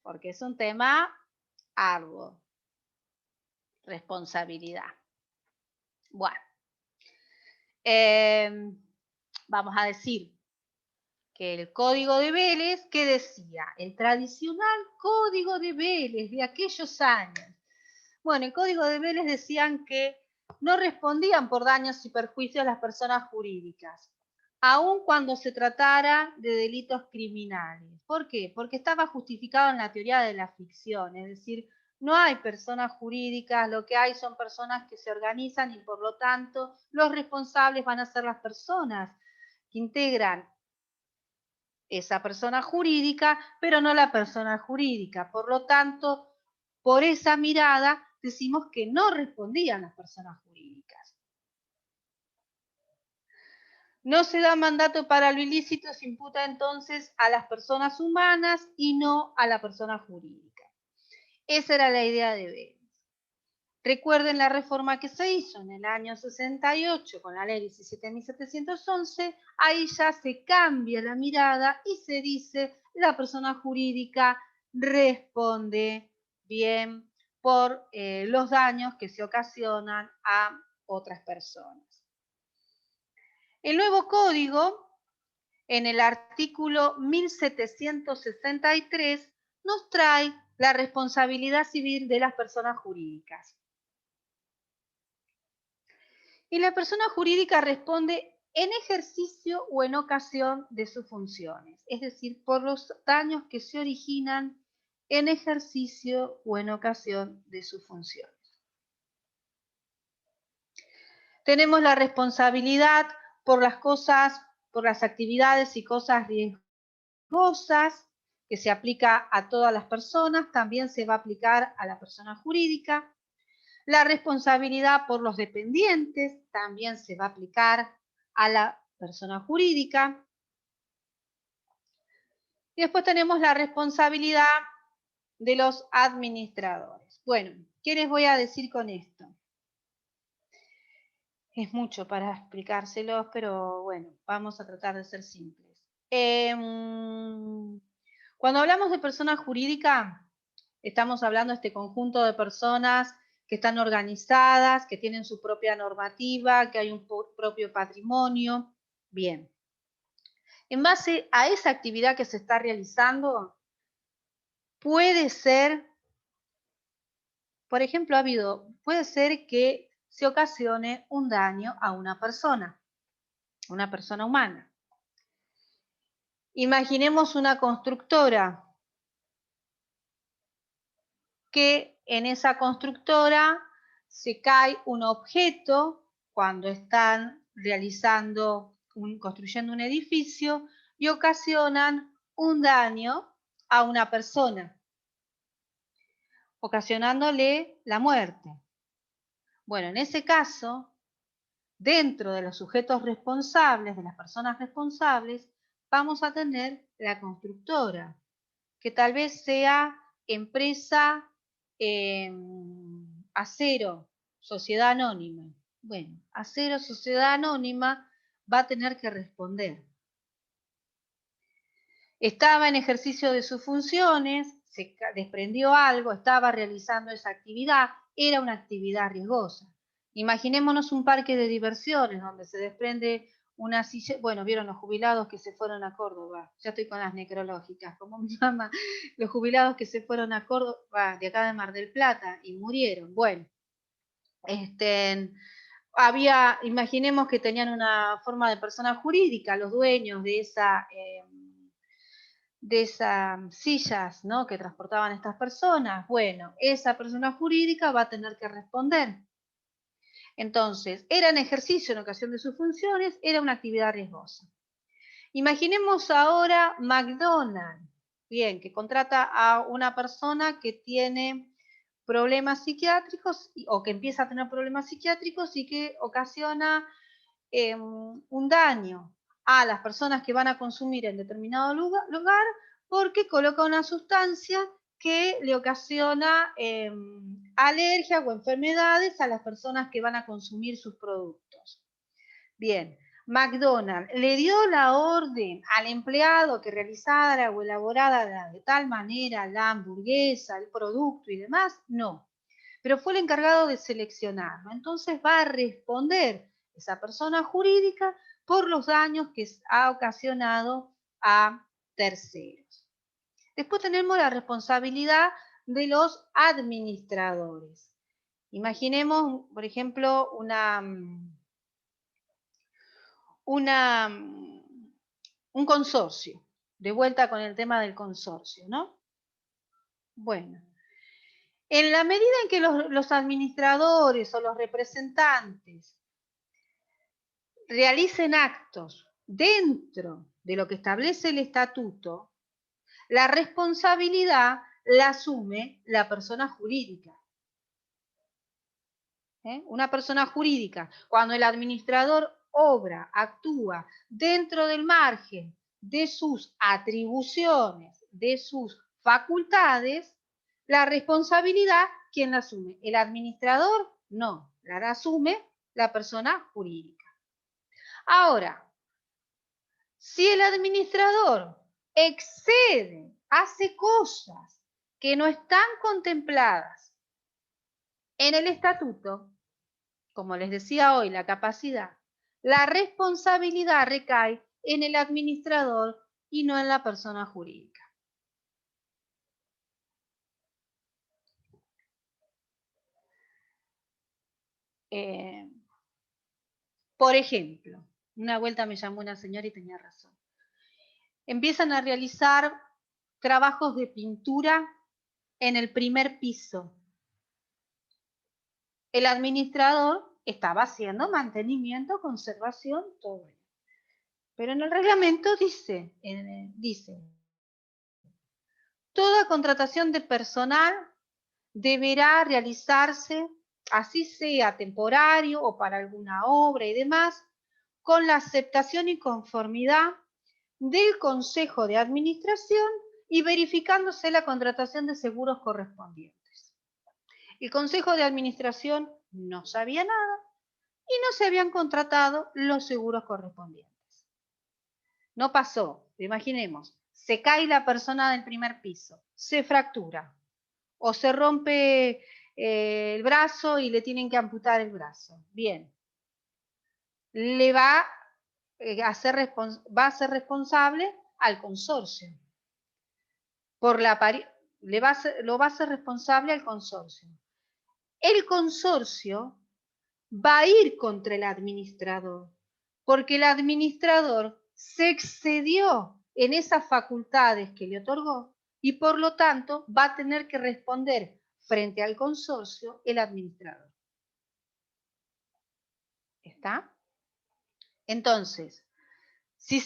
Porque es un tema arduo. Responsabilidad. Bueno. Vamos a decir que el Código de Vélez, ¿qué decía? El tradicional Código de Vélez de aquellos años. Bueno, el Código de Vélez decían que no respondían por daños y perjuicios las personas jurídicas, aun cuando se tratara de delitos criminales. ¿Por qué? Porque estaba justificado en la teoría de la ficción, es decir, no hay personas jurídicas, lo que hay son personas que se organizan y por lo tanto los responsables van a ser las personas que integran esa persona jurídica, pero no la persona jurídica. Por lo tanto, por esa mirada decimos que no respondían las personas jurídicas. No se da mandato para lo ilícito, se imputa entonces a las personas humanas y no a la persona jurídica. Esa era la idea de Vélez. Recuerden la reforma que se hizo en el año 68 con la ley 17.711, ahí ya se cambia la mirada y se dice la persona jurídica responde bien por los daños que se ocasionan a otras personas. El nuevo código, en el artículo 1763, nos trae la responsabilidad civil de las personas jurídicas. Y la persona jurídica responde en ejercicio o en ocasión de sus funciones, es decir, por los daños que se originan en ejercicio o en ocasión de sus funciones. Tenemos la responsabilidad por las cosas, por las actividades y cosas riesgosas, que se aplica a todas las personas, también se va a aplicar a la persona jurídica. La responsabilidad por los dependientes también se va a aplicar a la persona jurídica. Y después tenemos la responsabilidad de los administradores. Bueno, ¿qué les voy a decir con esto? Es mucho para explicárselos, pero bueno, vamos a tratar de ser simples. Cuando hablamos de persona jurídica, estamos hablando de este conjunto de personas que están organizadas, que tienen su propia normativa, que hay un propio patrimonio. Bien. En base a esa actividad que se está realizando, puede ser, por ejemplo, puede ser que se ocasione un daño a una persona humana. Imaginemos una constructora que en esa constructora se cae un objeto cuando están construyendo un edificio y ocasionan un daño a una persona, ocasionándole la muerte. Bueno, en ese caso, dentro de los sujetos responsables, de las personas responsables, vamos a tener la constructora, que tal vez sea empresa Acero, Sociedad Anónima. Bueno, Acero, Sociedad Anónima va a tener que responder. Estaba en ejercicio de sus funciones, se desprendió algo, estaba realizando esa actividad, era una actividad riesgosa. Imaginémonos un parque de diversiones donde se desprende una silla, bueno, vieron los jubilados que se fueron a Córdoba, ya estoy con las necrológicas, como mi mamá, los jubilados que se fueron a Córdoba, de acá de Mar del Plata, y murieron. Bueno, imaginemos que tenían una forma de persona jurídica, los dueños de esas sillas, ¿no?, que transportaban estas personas. Bueno, esa persona jurídica va a tener que responder. Entonces, era en ejercicio en ocasión de sus funciones, era una actividad riesgosa. Imaginemos ahora McDonald's, bien, que contrata a una persona que tiene problemas psiquiátricos o que empieza a tener problemas psiquiátricos y que ocasiona un daño a las personas que van a consumir en determinado lugar porque coloca una sustancia que le ocasiona alergia o enfermedades a las personas que van a consumir sus productos. Bien, McDonald's le dio la orden al empleado que realizara o elaborara de tal manera la hamburguesa, el producto y demás, no, pero fue el encargado de seleccionarlo. Entonces va a responder esa persona jurídica por los daños que ha ocasionado a terceros. Después tenemos la responsabilidad de los administradores. Imaginemos, por ejemplo, un consorcio, de vuelta con el tema del consorcio, ¿no? Bueno, en la medida en que los administradores o los representantes realicen actos dentro de lo que establece el estatuto, la responsabilidad la asume la persona jurídica. Una persona jurídica, cuando el administrador actúa dentro del margen de sus atribuciones, de sus facultades, la responsabilidad, ¿quién la asume? ¿El administrador? No, la asume la persona jurídica. Ahora, si el administrador excede, hace cosas que no están contempladas en el estatuto, como les decía hoy, la capacidad, la responsabilidad recae en el administrador y no en la persona jurídica. Por ejemplo, una vuelta me llamó una señora y tenía razón. Empiezan a realizar trabajos de pintura en el primer piso. El administrador estaba haciendo mantenimiento, conservación, todo. Pero en el reglamento dice, toda contratación de personal deberá realizarse, así sea temporario o para alguna obra y demás, con la aceptación y conformidad del Consejo de Administración y verificándose la contratación de seguros correspondientes. El Consejo de Administración no sabía nada y no se habían contratado los seguros correspondientes. No pasó, imaginemos, se cae la persona del primer piso, se fractura o se rompe el brazo y le tienen que amputar el brazo. Bien. Le va a ser responsable al consorcio. Lo va a ser responsable al consorcio. El consorcio va a ir contra el administrador, porque el administrador se excedió en esas facultades que le otorgó y por lo tanto va a tener que responder frente al consorcio el administrador. ¿Está? Entonces, si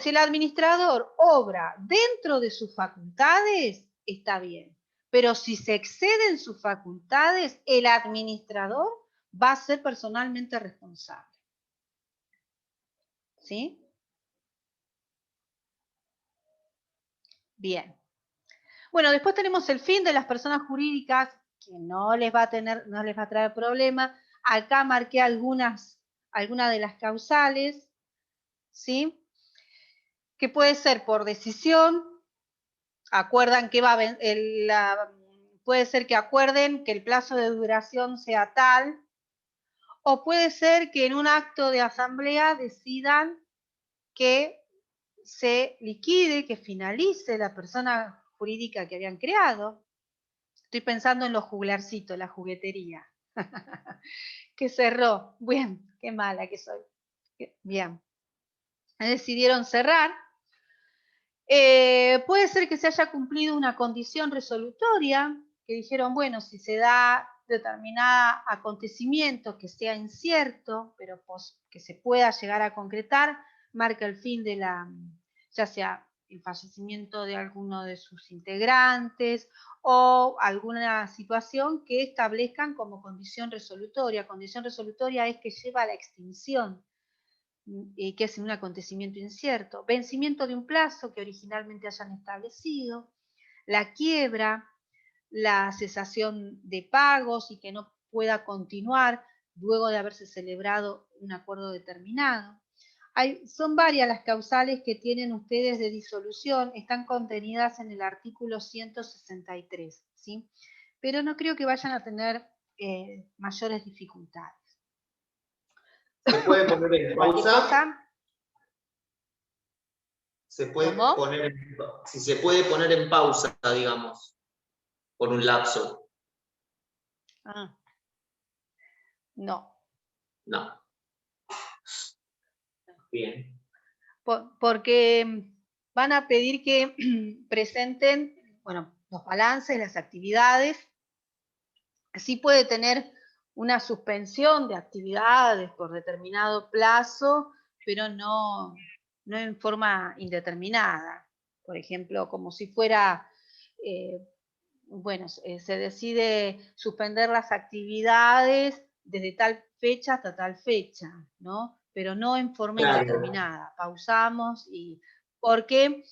el administrador obra dentro de sus facultades, está bien. Pero si se exceden sus facultades, el administrador va a ser personalmente responsable. ¿Sí? Bien. Bueno, después tenemos el fin de las personas jurídicas, que no les va a traer problema. Acá marqué algunas de las causales, ¿sí? Que puede ser por decisión. Acuerdan que puede ser que acuerden que el plazo de duración sea tal, o puede ser que en un acto de asamblea decidan que se liquide, que finalice la persona jurídica que habían creado. Estoy pensando en los juglarcitos, la juguetería, que cerró. Bien, qué mala que soy. Bien. Decidieron cerrar. Puede ser que se haya cumplido una condición resolutoria, que dijeron, bueno, si se da determinado acontecimiento que sea incierto, pero que se pueda llegar a concretar, marca el fin de ya sea el fallecimiento de alguno de sus integrantes o alguna situación que establezcan como condición resolutoria. Condición resolutoria es que lleva a la extinción, que es un acontecimiento incierto, vencimiento de un plazo que originalmente hayan establecido, la quiebra, la cesación de pagos y que no pueda continuar luego de haberse celebrado un acuerdo determinado. Son varias las causales que tienen ustedes de disolución, están contenidas en el artículo 163, ¿sí? Pero no creo que vayan a tener mayores dificultades. ¿Se puede poner en pausa? Se puede ¿Cómo? si se puede poner en pausa, digamos, por un lapso. Ah. No. No. Bien. Porque van a pedir que presenten, bueno, los balances, las actividades. Sí puede tener una suspensión de actividades por determinado plazo, pero no en forma indeterminada. Por ejemplo, como si fuera, bueno, se decide suspender las actividades desde tal fecha hasta tal fecha, ¿no? Pero no en forma indeterminada. Pausamos porque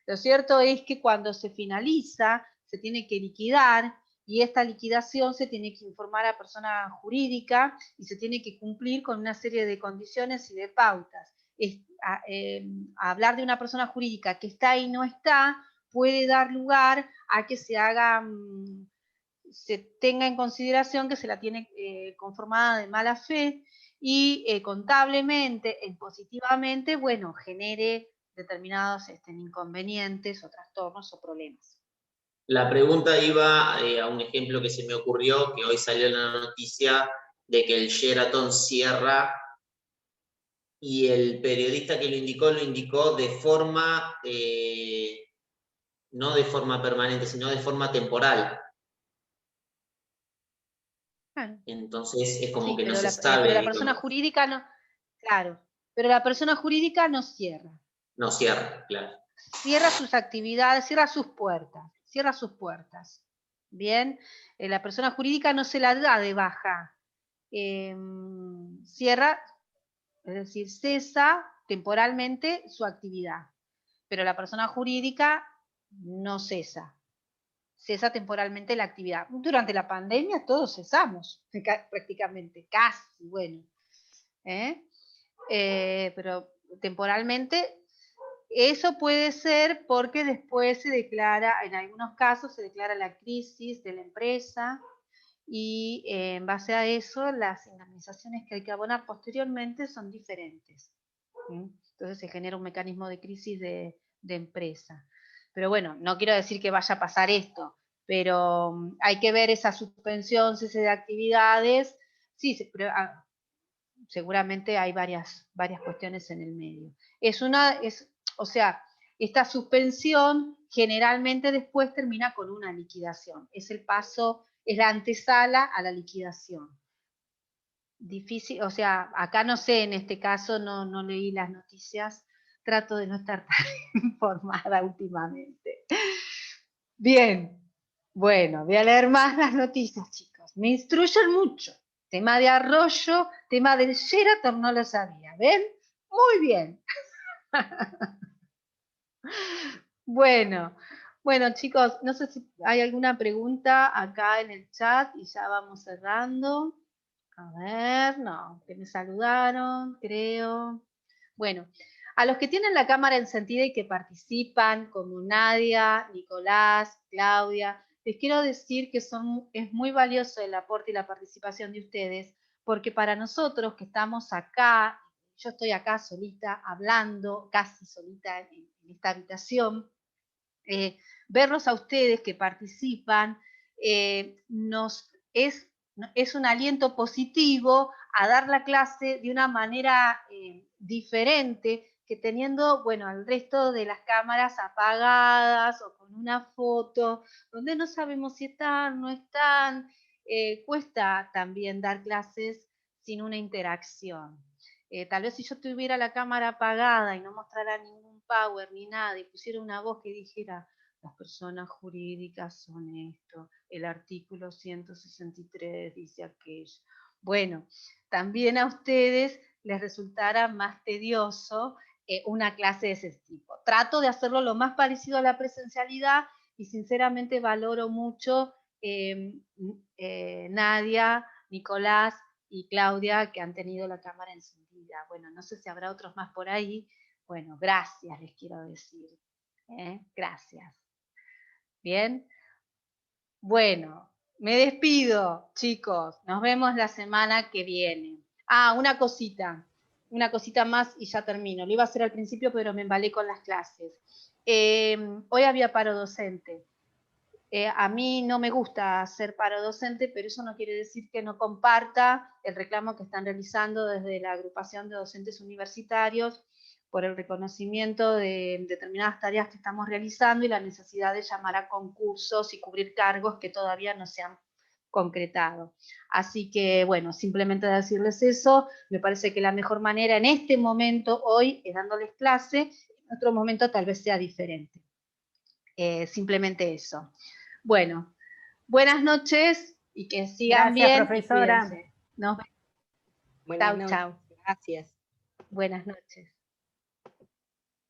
lo cierto es que cuando se finaliza, se tiene que liquidar y esta liquidación se tiene que informar a persona jurídica y se tiene que cumplir con una serie de condiciones y de pautas. Hablar de una persona jurídica que está y no está puede dar lugar a que se tenga en consideración que se la tiene conformada de mala fe y contablemente, positivamente, bueno, genere determinados inconvenientes o trastornos o problemas. La pregunta iba a un ejemplo que se me ocurrió, que hoy salió en la noticia, de que el Sheraton cierra y el periodista que lo indicó de forma, no de forma permanente, sino de forma temporal. Claro. Entonces es como que no pero se sabe. Pero la persona jurídica no, claro, pero la persona jurídica no cierra. No cierra, claro. Cierra sus actividades, cierra sus puertas. Bien, la persona jurídica no se la da de baja. Cierra, es decir, cesa temporalmente su actividad. Pero la persona jurídica no cesa. Cesa temporalmente la actividad. Durante la pandemia todos cesamos, prácticamente, casi, bueno. Pero temporalmente Eso puede ser porque después se declara, en algunos casos se declara la crisis de la empresa y en base a eso las indemnizaciones que hay que abonar posteriormente son diferentes. Entonces se genera un mecanismo de crisis de empresa. Pero bueno, no quiero decir que vaya a pasar esto, pero hay que ver esa suspensión, cese de actividades. Sí, pero, seguramente hay varias cuestiones en el medio. O sea, esta suspensión generalmente después termina con una liquidación. Es el paso, es la antesala a la liquidación. Difícil, o sea, acá no sé, en este caso no leí las noticias, trato de no estar tan informada últimamente. Bien, bueno, voy a leer más las noticias, chicos. Me instruyen mucho. Tema de Arroyo, tema del Sheraton, no lo sabía, ¿ven? Muy bien. Bueno, chicos, no sé si hay alguna pregunta acá en el chat y ya vamos cerrando. A ver, no, que me saludaron, creo. Bueno, a los que tienen la cámara encendida y que participan, como Nadia, Nicolás, Claudia, les quiero decir que es muy valioso el aporte y la participación de ustedes, porque para nosotros que estamos acá, yo estoy acá solita hablando, casi solita en esta habitación, verlos a ustedes que participan es un aliento positivo a dar la clase de una manera diferente que teniendo, bueno, el resto de las cámaras apagadas o con una foto, donde no sabemos si están, no están. Cuesta también dar clases sin una interacción. Tal vez si yo tuviera la cámara apagada y no mostrara ningún power ni nada y pusiera una voz que dijera las personas jurídicas son esto, el artículo 163 dice aquello. Bueno, también a ustedes les resultará más tedioso una clase de ese tipo. Trato de hacerlo lo más parecido a la presencialidad y sinceramente valoro mucho Nadia, Nicolás y Claudia que han tenido la cámara encendida. Bueno, no sé si habrá otros más por ahí. Bueno, gracias les quiero decir. Gracias. Bien. Bueno, me despido, chicos. Nos vemos la semana que viene. Una cosita más y ya termino. Lo iba a hacer al principio, pero me embalé con las clases. Hoy había paro docente. A mí no me gusta hacer paro docente, pero eso no quiere decir que no comparta el reclamo que están realizando desde la agrupación de docentes universitarios por el reconocimiento de determinadas tareas que estamos realizando y la necesidad de llamar a concursos y cubrir cargos que todavía no se han concretado. Así que, bueno, simplemente decirles eso. Me parece que la mejor manera en este momento, hoy, es dándoles clase. En otro momento tal vez sea diferente. Simplemente eso. Bueno, buenas noches y que sigan Gracias, bien profesora. y cuídense. Nos vemos. Buenas Chau, noches, chau. gracias. Buenas noches.